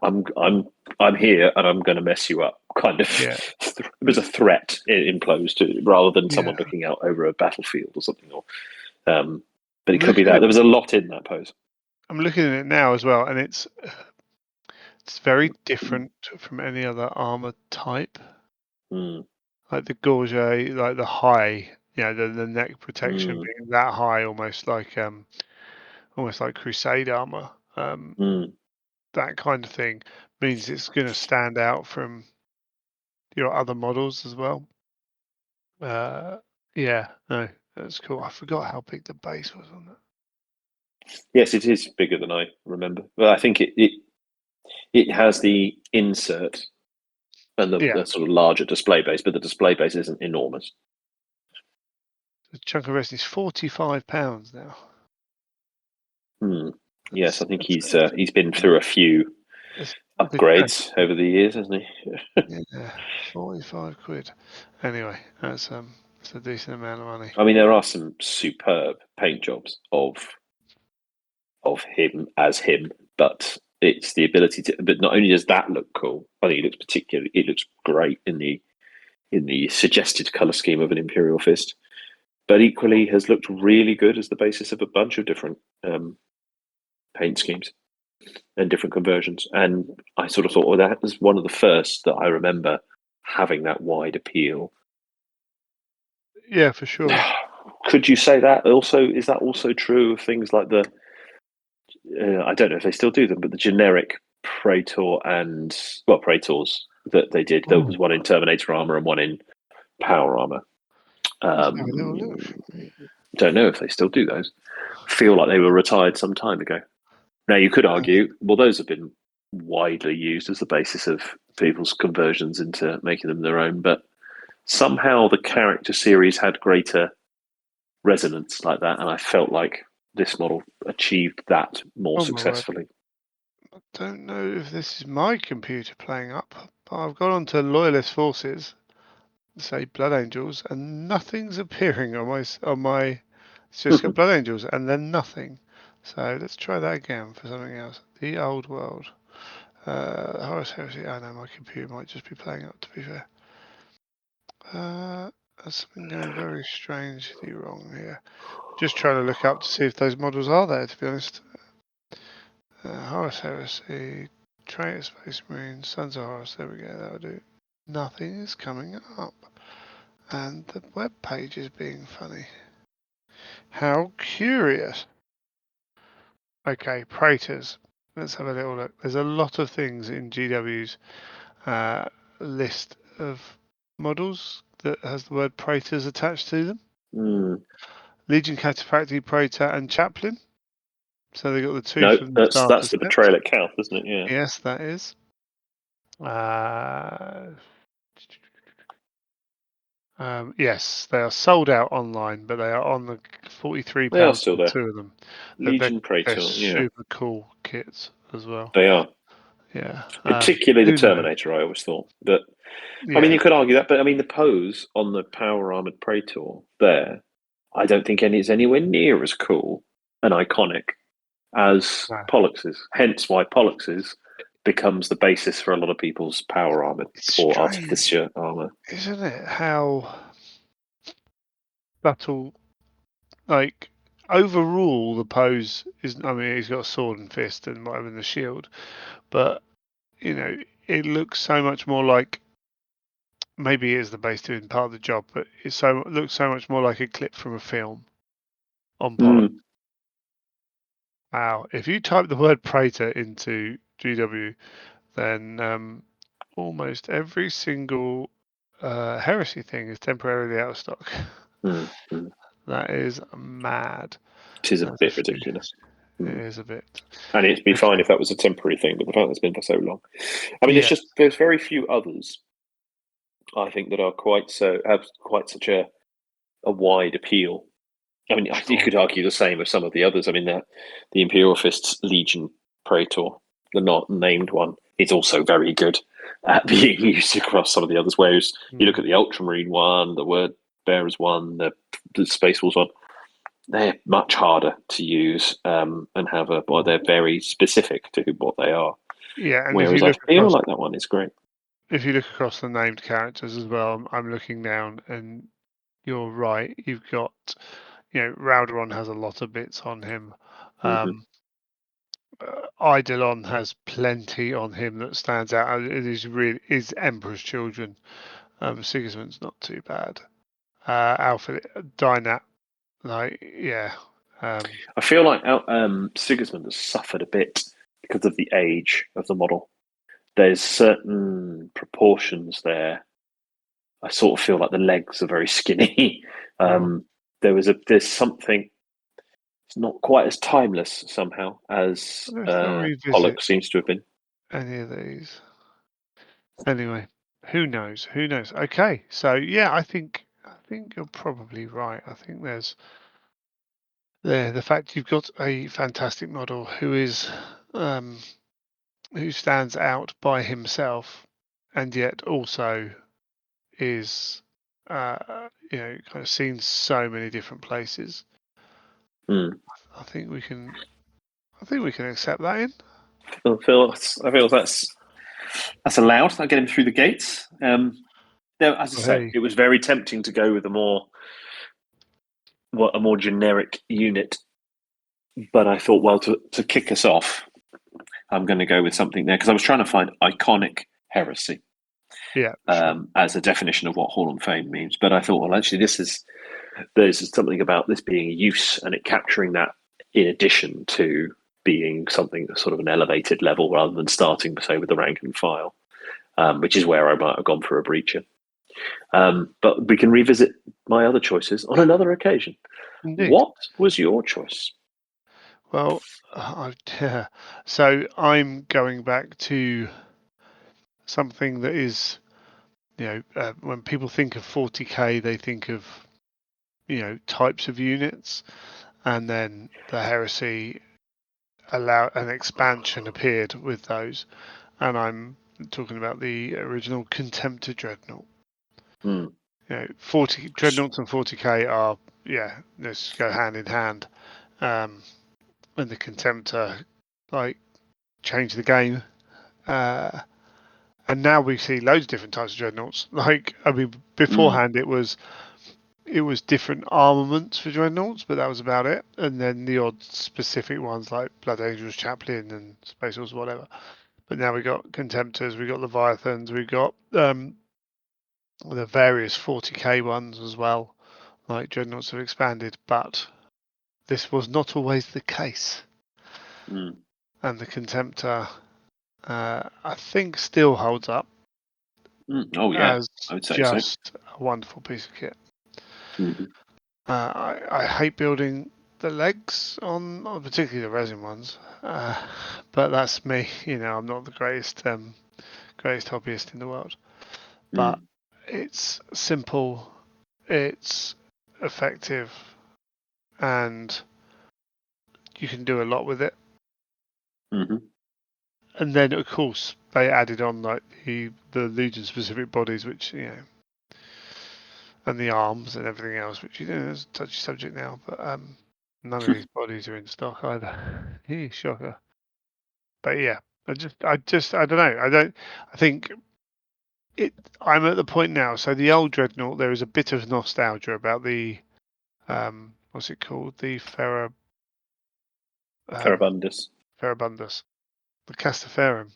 I'm here and I'm going to mess you up. Kind of, Yeah. it was a threat imposed to rather than Yeah. someone looking out over a battlefield or something. Um, but I'm it could be looking that at there was a lot in that pose. I'm looking at it now as well, and it's very different from any other armor type. Mm, Like the gorget, like the high, the neck protection mm, being that high, almost like crusade armor. mm. That kind of thing means it's going to stand out from your other models as well. Uh, yeah, no, that's cool. I forgot how big the base was on that. Yes, it is bigger than I remember. But I think it has the insert and Yeah, the sort of larger display base, but the display base isn't enormous. the chunk of resin is £45 now. Hmm. Yes, That's, I think that's, he's been through a few it's upgrades over the years, hasn't he? yeah, 45 quid. Anyway, that's a decent amount of money. I mean, there are some superb paint jobs of him as him, but it's the ability to. But not only does that look cool, I think it looks great in the suggested color scheme of an Imperial Fist, but equally has looked really good as the basis of a bunch of different paint schemes and different conversions. And I sort of thought, well, that was one of the first that I remember having that wide appeal. Yeah, for sure. Could you say that also? Is that also true of things like the? I don't know if they still do them, but the generic Praetor and Praetors that they did. There was Oh, one in Terminator armor and one in power armor. let's have a little look, shall we? Don't know if they still do those. Feel like they were retired some time ago. Now you could argue, well, those have been widely used as the basis of people's conversions into making them their own, but somehow the character series had greater resonance like that, and I felt like this model achieved that more Oh my word. successfully. I don't know if this is my computer playing up, but I've gone on to Loyalist Forces, say Blood Angels, and nothing's appearing on my. It's just got Blood Angels and then nothing. So let's try that again for something else. The Old World. Horus Heresy. I know my computer might just be playing up, to be fair. There's something going very strangely wrong here. Just trying to look up to see if those models are there, to be honest. Horus Heresy, Traitor Space Marine, Sons of Horus. There we go. That'll do. Nothing is coming up, and the web page is being funny. How curious. Okay, Praetors. Let's have a little look. There's a lot of things in GW's list of models that has the word Praetors attached to them. Legion Cataphractii, Praetor, and Chaplain. So they got the two No, from the starter that's the sets. betrayal at Calth, isn't it? Yeah. Yes, that is. Yes, they are sold out online, but they are on the £43 They are still for there. two of them. Legion They're Praetor, yeah. super cool kits as well. They are. Yeah. Particularly the who knows? Terminator, I always thought. But I mean, Yeah. you could argue that, but I mean, the pose on the power armored Praetor there, I don't think it's anywhere near as cool and iconic as No. Pollux's. Hence why Pollux's becomes the basis for a lot of people's power armored It's or strange, artificer armor. isn't it? How subtle, like, overall, the pose is. I mean, he's got a sword and fist and whatever in the shield, but, you know, it looks so much more like. Maybe it is the base doing part of the job, but it looks so much more like a clip from a film on Pollock. Wow. If you type the word Praetor into GW, then almost every single heresy thing is temporarily out of stock. That is mad. It is a That's bit ridiculous. It is a bit. And it'd be fine Okay. if that was a temporary thing, but the fact that it's been for so long. I mean, Yeah. there's very few others, I think, that are have quite such a wide appeal. I mean, you could argue the same of some of the others. I mean, the Imperial Fist's Legion Praetor, the not named one, is also very good at being used across some of the others. Whereas you look at the Ultramarine one, the Word Bearers one, the Space Wolves one, they're much harder to use and have well, they're very specific to what they are. Yeah, and Whereas I feel like that one is great. If you look across the named characters as well, I'm looking down, and you're right. You've got, Ralderon has a lot of bits on him. Eidolon has plenty on him that stands out. It is Emperor's Children. Sigismund's not too bad. Alfred Dynat, I feel like Sigismund has suffered a bit because of the age of the model. There's certain proportions there. I sort of feel like the legs are very skinny. There's something. It's not quite as timeless somehow as Pollux seems to have been. Any of these. Anyway, who knows? Who knows? Okay, so yeah, I think you're probably right. I think there's the fact you've got a fantastic model who stands out by himself, and yet also is kind of seen so many different places. I think we can accept that in. I feel that's allowed. I get him through the gates. As I say, it was very tempting to go with a more generic unit, but I thought, well, to kick us off, I'm going to go with something there because I was trying to find iconic heresy. Yeah. As a definition of what Hall of Fame means, but I thought, well, actually, there's something about this being a use and it capturing that in addition to being something sort of an elevated level rather than starting, say, with the rank and file, which is where I might have gone for a breacher. But we can revisit my other choices on another occasion. Indeed. What was your choice? Well, so I'm going back to something that is, when people think of 40k, they think of, types of units, and then the Heresy an expansion appeared with those, and I'm talking about the original Contemptor Dreadnought. 40 Dreadnoughts and 40k are, let's go hand in hand. When the Contemptor changed the game, and now we see loads of different types of Dreadnoughts. Beforehand it was it was different armaments for dreadnoughts, but that was about it. And then the odd specific ones like Blood Angels, Chaplain, and Space Horse, whatever. But now we got Contemptors, we got Leviathans, we got the various 40k ones as well. Like dreadnoughts have expanded, but this was not always the case. Mm. And the Contemptor, I think, still holds up. Oh yeah, as I would say just a wonderful piece of kit. Mm-hmm. I hate building the legs on particularly the resin ones, but that's me. I'm not the greatest hobbyist in the world, but it's simple, it's effective, and you can do a lot with it. Mm-hmm. And then, of course, they added on like the Legion specific bodies, which and the arms and everything else, which is a touchy subject now. But none of these bodies are in stock either. Shocker. But yeah, I don't know. I think it. I'm at the point now. So the old Dreadnought, there is a bit of nostalgia about the what's it called? The Ferabundus. Ferabundus, the Castaferum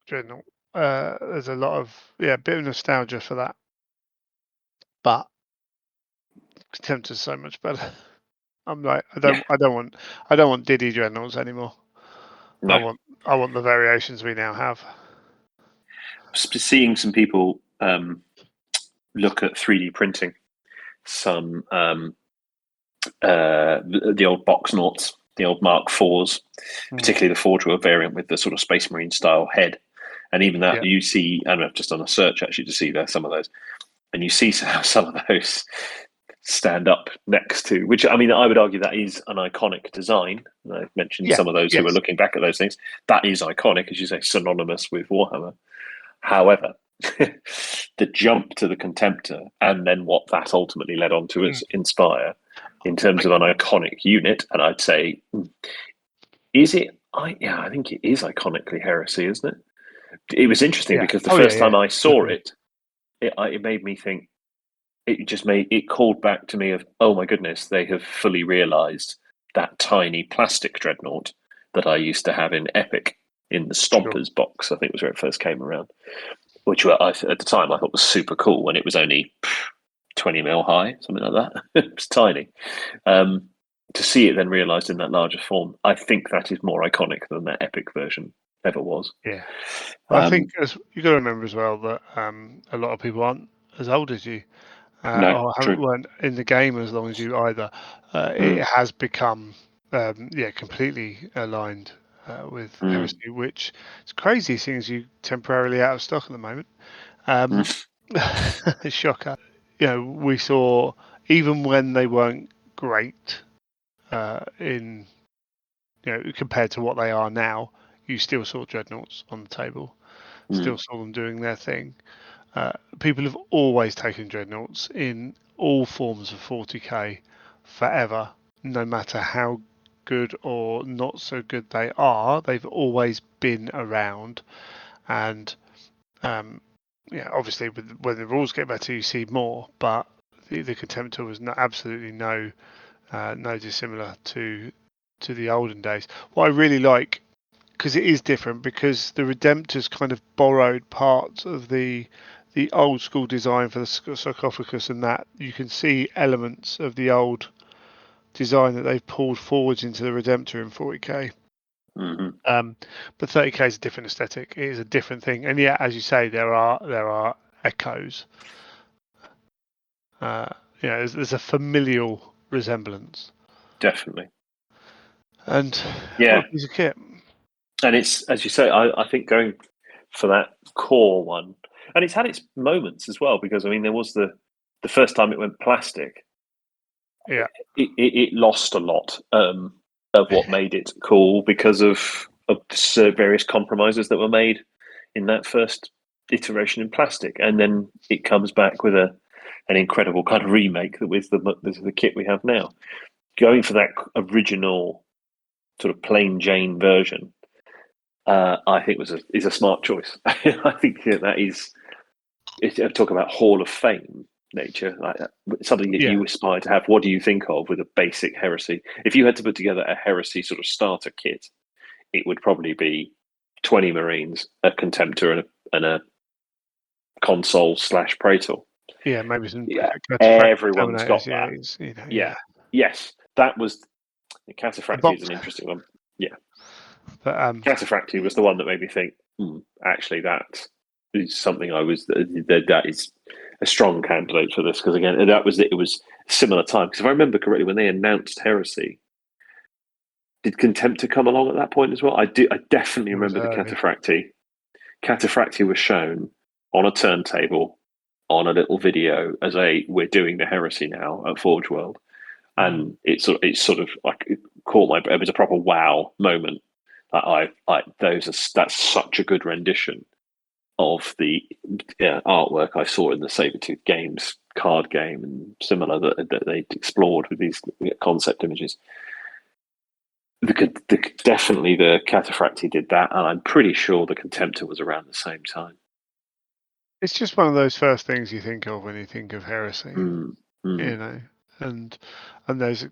Dreadnought. There's a lot of bit of nostalgia for that, but Contemptor's so much better. I'm like, I don't want Diddy Dreadnoughts anymore. No. I want the variations we now have. Seeing some people look at 3D printing some the old box noughts, the old Mark IVs, particularly the Forge World variant with the sort of Space Marine style head, and even that you see, and I've just done a search actually to see there some of those, and you see some of those stand up next to, which I mean, I would argue that is an iconic design. I've mentioned some of those who are looking back at those things. That is iconic, as you say, synonymous with Warhammer. However, the jump to the Contemptor and then what that ultimately led on to as Inspire in terms of an iconic unit, and I'd say, is it? I think it is iconically Heresy, isn't it? It was interesting because the first time I saw it made me think. It called back to me of, oh my goodness, they have fully realised that tiny plastic dreadnought that I used to have in Epic in the Stompers box. I think was where it first came around, which at the time I thought was super cool when it was only 20 mil high, something like that. It was tiny. To see it then realised in that larger form, I think that is more iconic than that Epic version ever was. Yeah, I think you got to remember as well that a lot of people aren't as old as you, or weren't in the game as long as you either. It has become completely aligned with Heresy, which is crazy, seeing as you temporarily out of stock at the moment. Shocker. We saw, even when they weren't great in compared to what they are now, you still saw dreadnoughts on the table, still saw them doing their thing. People have always taken dreadnoughts in all forms of 40k forever, no matter how good or not so good they are. They've always been around, and obviously when the rules get better, you see more. But the Contemptor was absolutely no dissimilar to the olden days. What I really like, because it is different, because the Redemptors kind of borrowed parts of the old school design for the sarcophagus, and that you can see elements of the old design that they've pulled forwards into the Redemptor in 40k. But 30k is a different aesthetic. It is a different thing, and as you say, there are echoes. There's a familial resemblance. Definitely. And what a piece of kit. And it's, as you say, I think going for that core one, and it's had its moments as well, because I mean, there was the first time it went plastic. Yeah, it lost a lot of what made it cool because of various compromises that were made in that first iteration in plastic, and then it comes back with an incredible kind of remake with the kit we have now. Going for that original sort of plain Jane version, I think is a smart choice. I think that is. Talk about Hall of Fame. nature, like something that Yeah. you aspire to have. What do you think of with a basic heresy? If you had to put together a heresy sort of starter kit, it would probably be 20 Marines, a Contemptor, and a console / Praetor. Yeah, maybe some Yeah, cataphractic everyone's got terminators. Yeah, that. it's, you know, Yeah, yeah. yes, that was The Cataphractii is box, an interesting one. Yeah, but Cataphractii was the one that made me think. Actually, that is something I was. That is a strong candidate for this because again, that was it. Was a similar time because if I remember correctly, when they announced Heresy, did Contemptor come along at that point as well? I do. I definitely it was remember the early. Cataphractii. Cataphractii was shown on a turntable on a little video as we're doing the Heresy now at Forge World, and it sort of like it caught my. It was a proper wow moment. That's such a good rendition of the artwork I saw in the Sabretooth Games card game and similar that they explored with these concept images. Definitely the Cataphractii did that, and I'm pretty sure the Contemptor was around the same time. It's just one of those first things you think of when you think of heresy, Mm, you know, and there's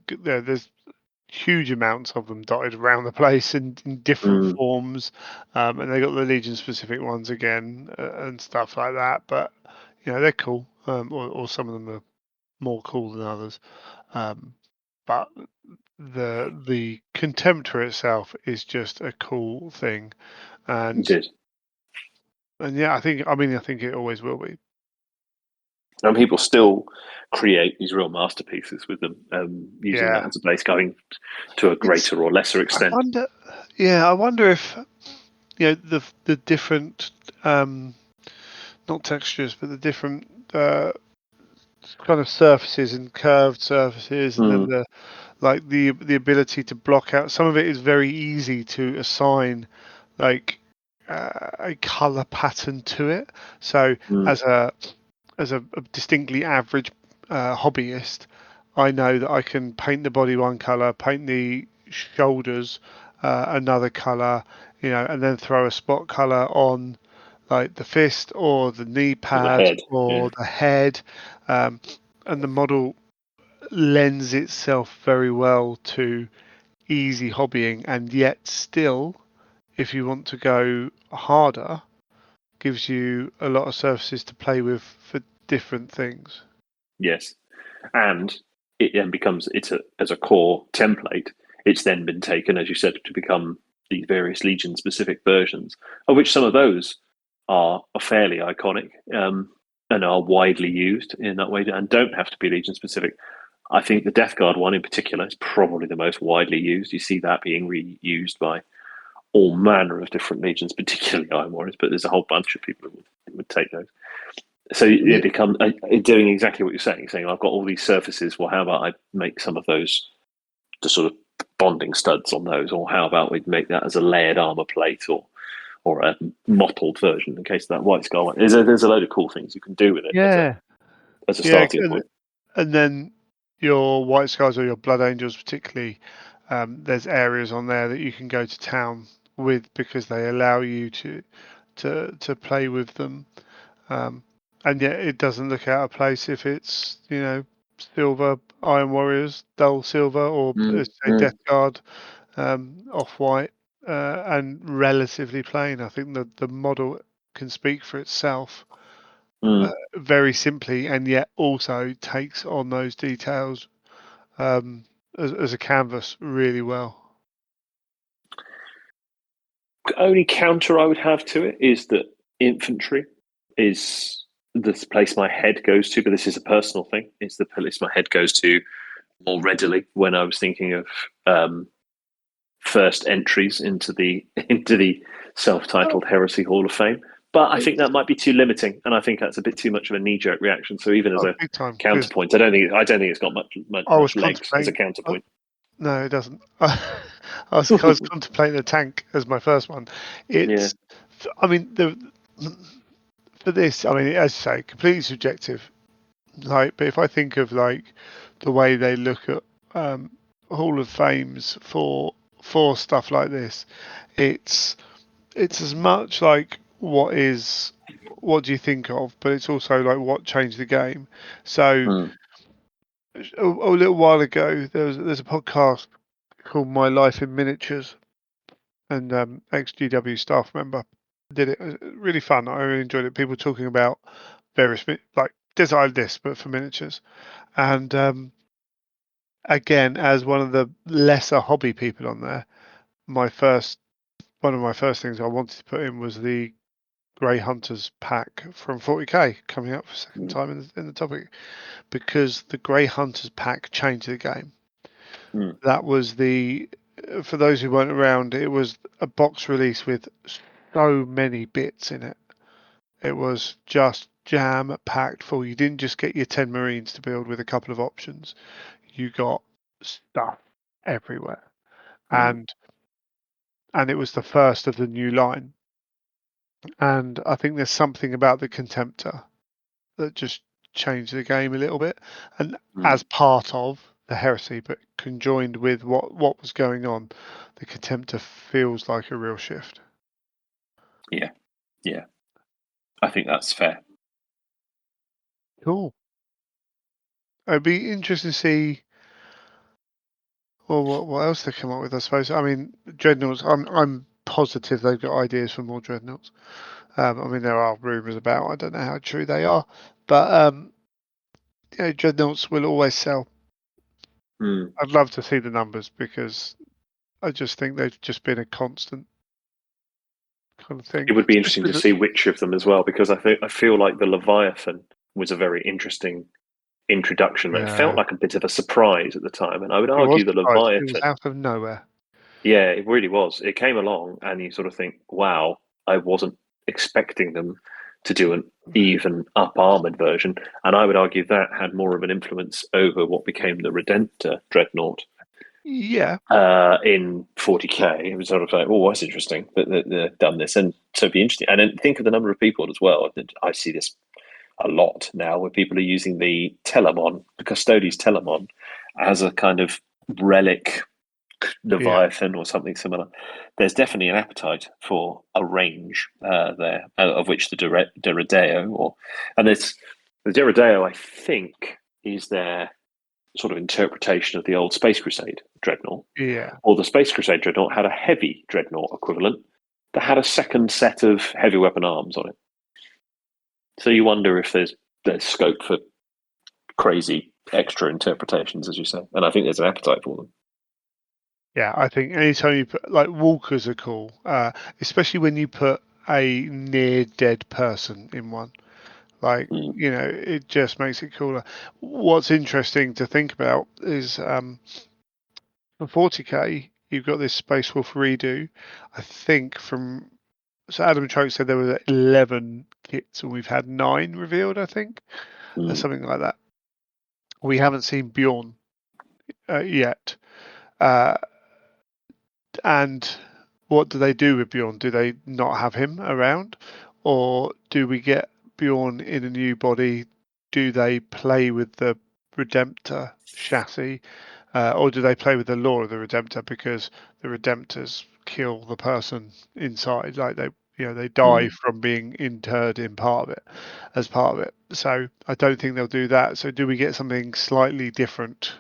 huge amounts of them dotted around the place in different forms, and they got the Legion specific ones again and stuff like that. But you know they're cool, or some of them are more cool than others. But the Contemptor itself is just a cool thing, it and did. yeah, I think it always will be. And people still create these real masterpieces with them, using that Yeah, as a base, going to a it's. greater or lesser I extent. wonder. Yeah, I wonder if the different not textures, but the different kind of surfaces and curved surfaces, and then Mm, the ability to block out. Some of it is very easy to assign like a color pattern to it. So mm, as a distinctly average hobbyist, I know that I can paint the body one color, paint the shoulders another color, and then throw a spot color on like the fist or the knee or the pad head. Yeah. or the head, um, and the model lends itself very well to easy hobbying, and yet still, if you want to go harder, gives you a lot of surfaces to play with for different things. Yes. And it then becomes as a core template. It's then been taken, as you said, to become these various Legion specific versions, of which some of those are fairly iconic, and are widely used in that way, and don't have to be Legion specific. I think the Death Guard one in particular is probably the most widely used. You see that being reused by all manner of different legions, particularly Iron Warriors, but there's a whole bunch of people who would take those. So Yeah, it become doing exactly what you're saying. I've got all these surfaces. Well, how about I make some of those the sort of bonding studs on those, or how about we make that as a layered armor plate, or a mottled version in case of that White Skull one. There's a load of cool things you can do with it Yeah, as a yeah, starting point. and then your White Skies or your Blood Angels, particularly, there's areas on there that you can go to town with because they allow you to play with them. And yet it doesn't look out of place if it's silver Iron Warriors, dull silver, or Mm, let's say mm, Death Guard, off white, and relatively plain. I think the model can speak for itself mm. very simply, and yet also takes on those details um, as a canvas really well. Only counter I would have to it is that infantry is the place my head goes to, but this is a personal thing. It's the place my head goes to more readily when I was thinking of first entries into the into the Oh, self-titled Heresy Hall of Fame. But I think it's that might be too limiting, and I think that's a bit too much of a knee-jerk reaction. So even as a big time because counterpoint, I don't think it's got I was much legs as a contemplating. counterpoint. No, it doesn't. I was contemplating a tank as my first one. Yeah. It's, I mean, for this, I mean, as I say, completely subjective. Like, but if I think of like the way they look at Hall of Fames for stuff like this, it's as much like what is what do you think of, but it's also like what changed the game. So a little while ago, there's a podcast called My Life in Miniatures, and ex-GW staff member did it. It was really fun. I really enjoyed it. People talking about various like design this, but for miniatures. And again, as one of the lesser hobby people on there, one of my first things I wanted to put in was the Grey Hunters pack from 40k coming up for a second time in the topic, because the Grey Hunters pack changed the game. That was for those who weren't around, it was a box release with so many bits in it. It was just jam packed full. You didn't just get your 10 Marines to build with a couple of options. You got stuff everywhere. And it was the first of the new line. And I think there's something about the Contemptor that just changed the game a little bit. And as part of the Heresy, but conjoined with what was going on, the Contemptor feels like a real shift. Yeah. I think that's fair. Cool. It'd be interesting to see, well, what else they come up with. I suppose. I mean, dreadnoughts. I'm positive they've got ideas for more dreadnoughts. I mean, there are rumours about. I don't know how true they are, but dreadnoughts will always sell. I'd love to see the numbers, because I just think they've just been a constant kind of thing. It would be interesting to see which of them as well, because I feel like the Leviathan was a very interesting introduction. It felt like a bit of a surprise at the time, and I would argue the Leviathan, it was out of nowhere. Yeah, it really was. It came along, and you sort of think, "Wow, I wasn't expecting them to do an even up armored version." And I would argue that had more of an influence over what became the Redemptor Dreadnought. Yeah. In 40k, it was sort of like, "Oh, that's interesting that they've done this," and so it'd be interesting. And then think of the number of people as well. I see this a lot now, where people are using the Telemon, the Custodes Telemon, as a kind of relic Leviathan or something similar. There's definitely an appetite for a range there, of which the Deredeo, and there's the Deredeo, I think, is their sort of interpretation of the old Space Crusade Dreadnought. Yeah. Or the Space Crusade Dreadnought had a heavy Dreadnought equivalent that had a second set of heavy weapon arms on it. So you wonder if there's scope for crazy extra interpretations, as you say, and I think there's an appetite for them. Yeah, I think anytime you put, like, walkers are cool, especially when you put a near dead person in one. Like, it just makes it cooler. What's interesting to think about is for 40k, you've got this Space Wolf redo. I think so Adam Troke said there were 11 kits, and we've had 9 revealed, I think, or something like that. We haven't seen Bjorn yet. And what do they do with Bjorn? Do they not have him around? Or do we get Bjorn in a new body? Do they play with the Redemptor chassis? Or do they play with the lore of the Redemptor, because the Redemptors kill the person inside? Like, they die from being interred in as part of it. So I don't think they'll do that. So do we get something slightly different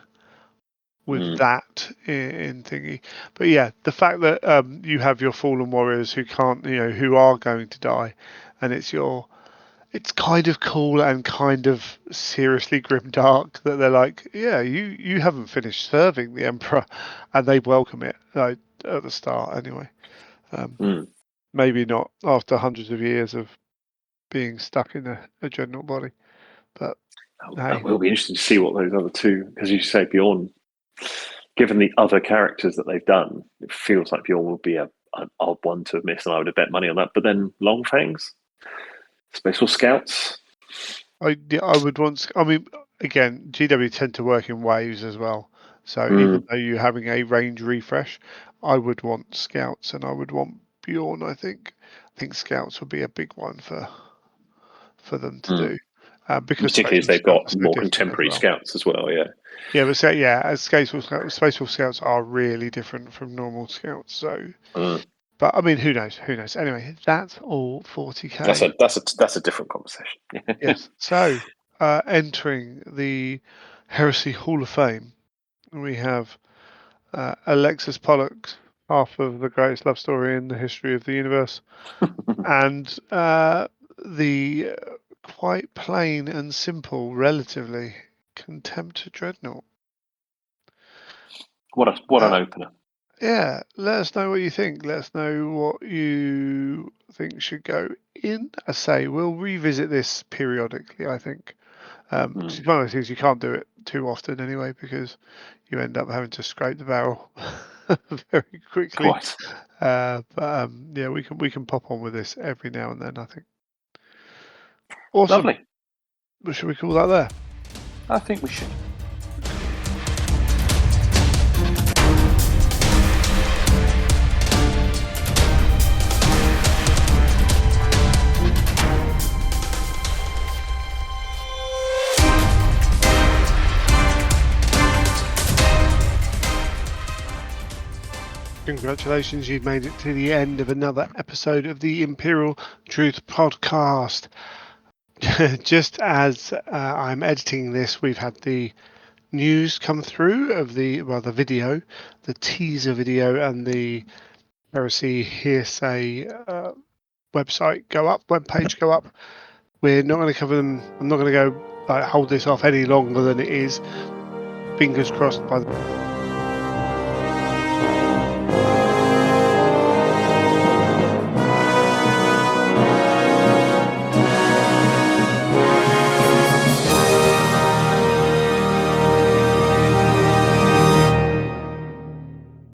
with that in thingy? But yeah, the fact that you have your fallen warriors who can't, who are going to die, and it's kind of cool and kind of seriously grim dark that they're like, yeah, you haven't finished serving the Emperor, and they welcome it, like, at the start anyway. Maybe not after hundreds of years of being stuck in a dreadnought body, but That will be interesting to see what those other two, as you say, Bjorn, given the other characters that they've done, it feels like Bjorn will be an odd one to have missed, and I would have bet money on that. But then Longfangs, Space Force Scouts. I would want. I mean, again, GW tend to work in waves as well. So even though you're having a range refresh, I would want Scouts, and I would want Bjorn. I think Scouts would be a big one for them to do, because particularly as they've got more contemporary well. Scouts as well. Yeah. Yeah, but as Space Wolf Scouts are really different from normal Scouts. So But I mean, who knows? Who knows? Anyway, that's all 40k. That's a different conversation. Yes. So, entering the Heresy Hall of Fame, we have Alexis Pollock, half of the greatest love story in the history of the universe, and the quite plain and simple, relatively, Contempt Dreadnought. What an opener. Yeah, let us know what you think. Let us know what you think should go in. I say we'll revisit this periodically. I think it's one of those things you can't do it too often anyway, because you end up having to scrape the barrel very quickly. Quite. But yeah, we can pop on with this every now and then. I think. Awesome. Lovely. What should we call that there? I think we should. Congratulations, you've made it to the end of another episode of the Imperial Truth Podcast. Just as I'm editing this, we've had the news come through of the video, the teaser video, and the Heresy Hearsay website webpage go up. We're not going to cover them. I'm not going to go hold this off any longer than it is. Fingers crossed by the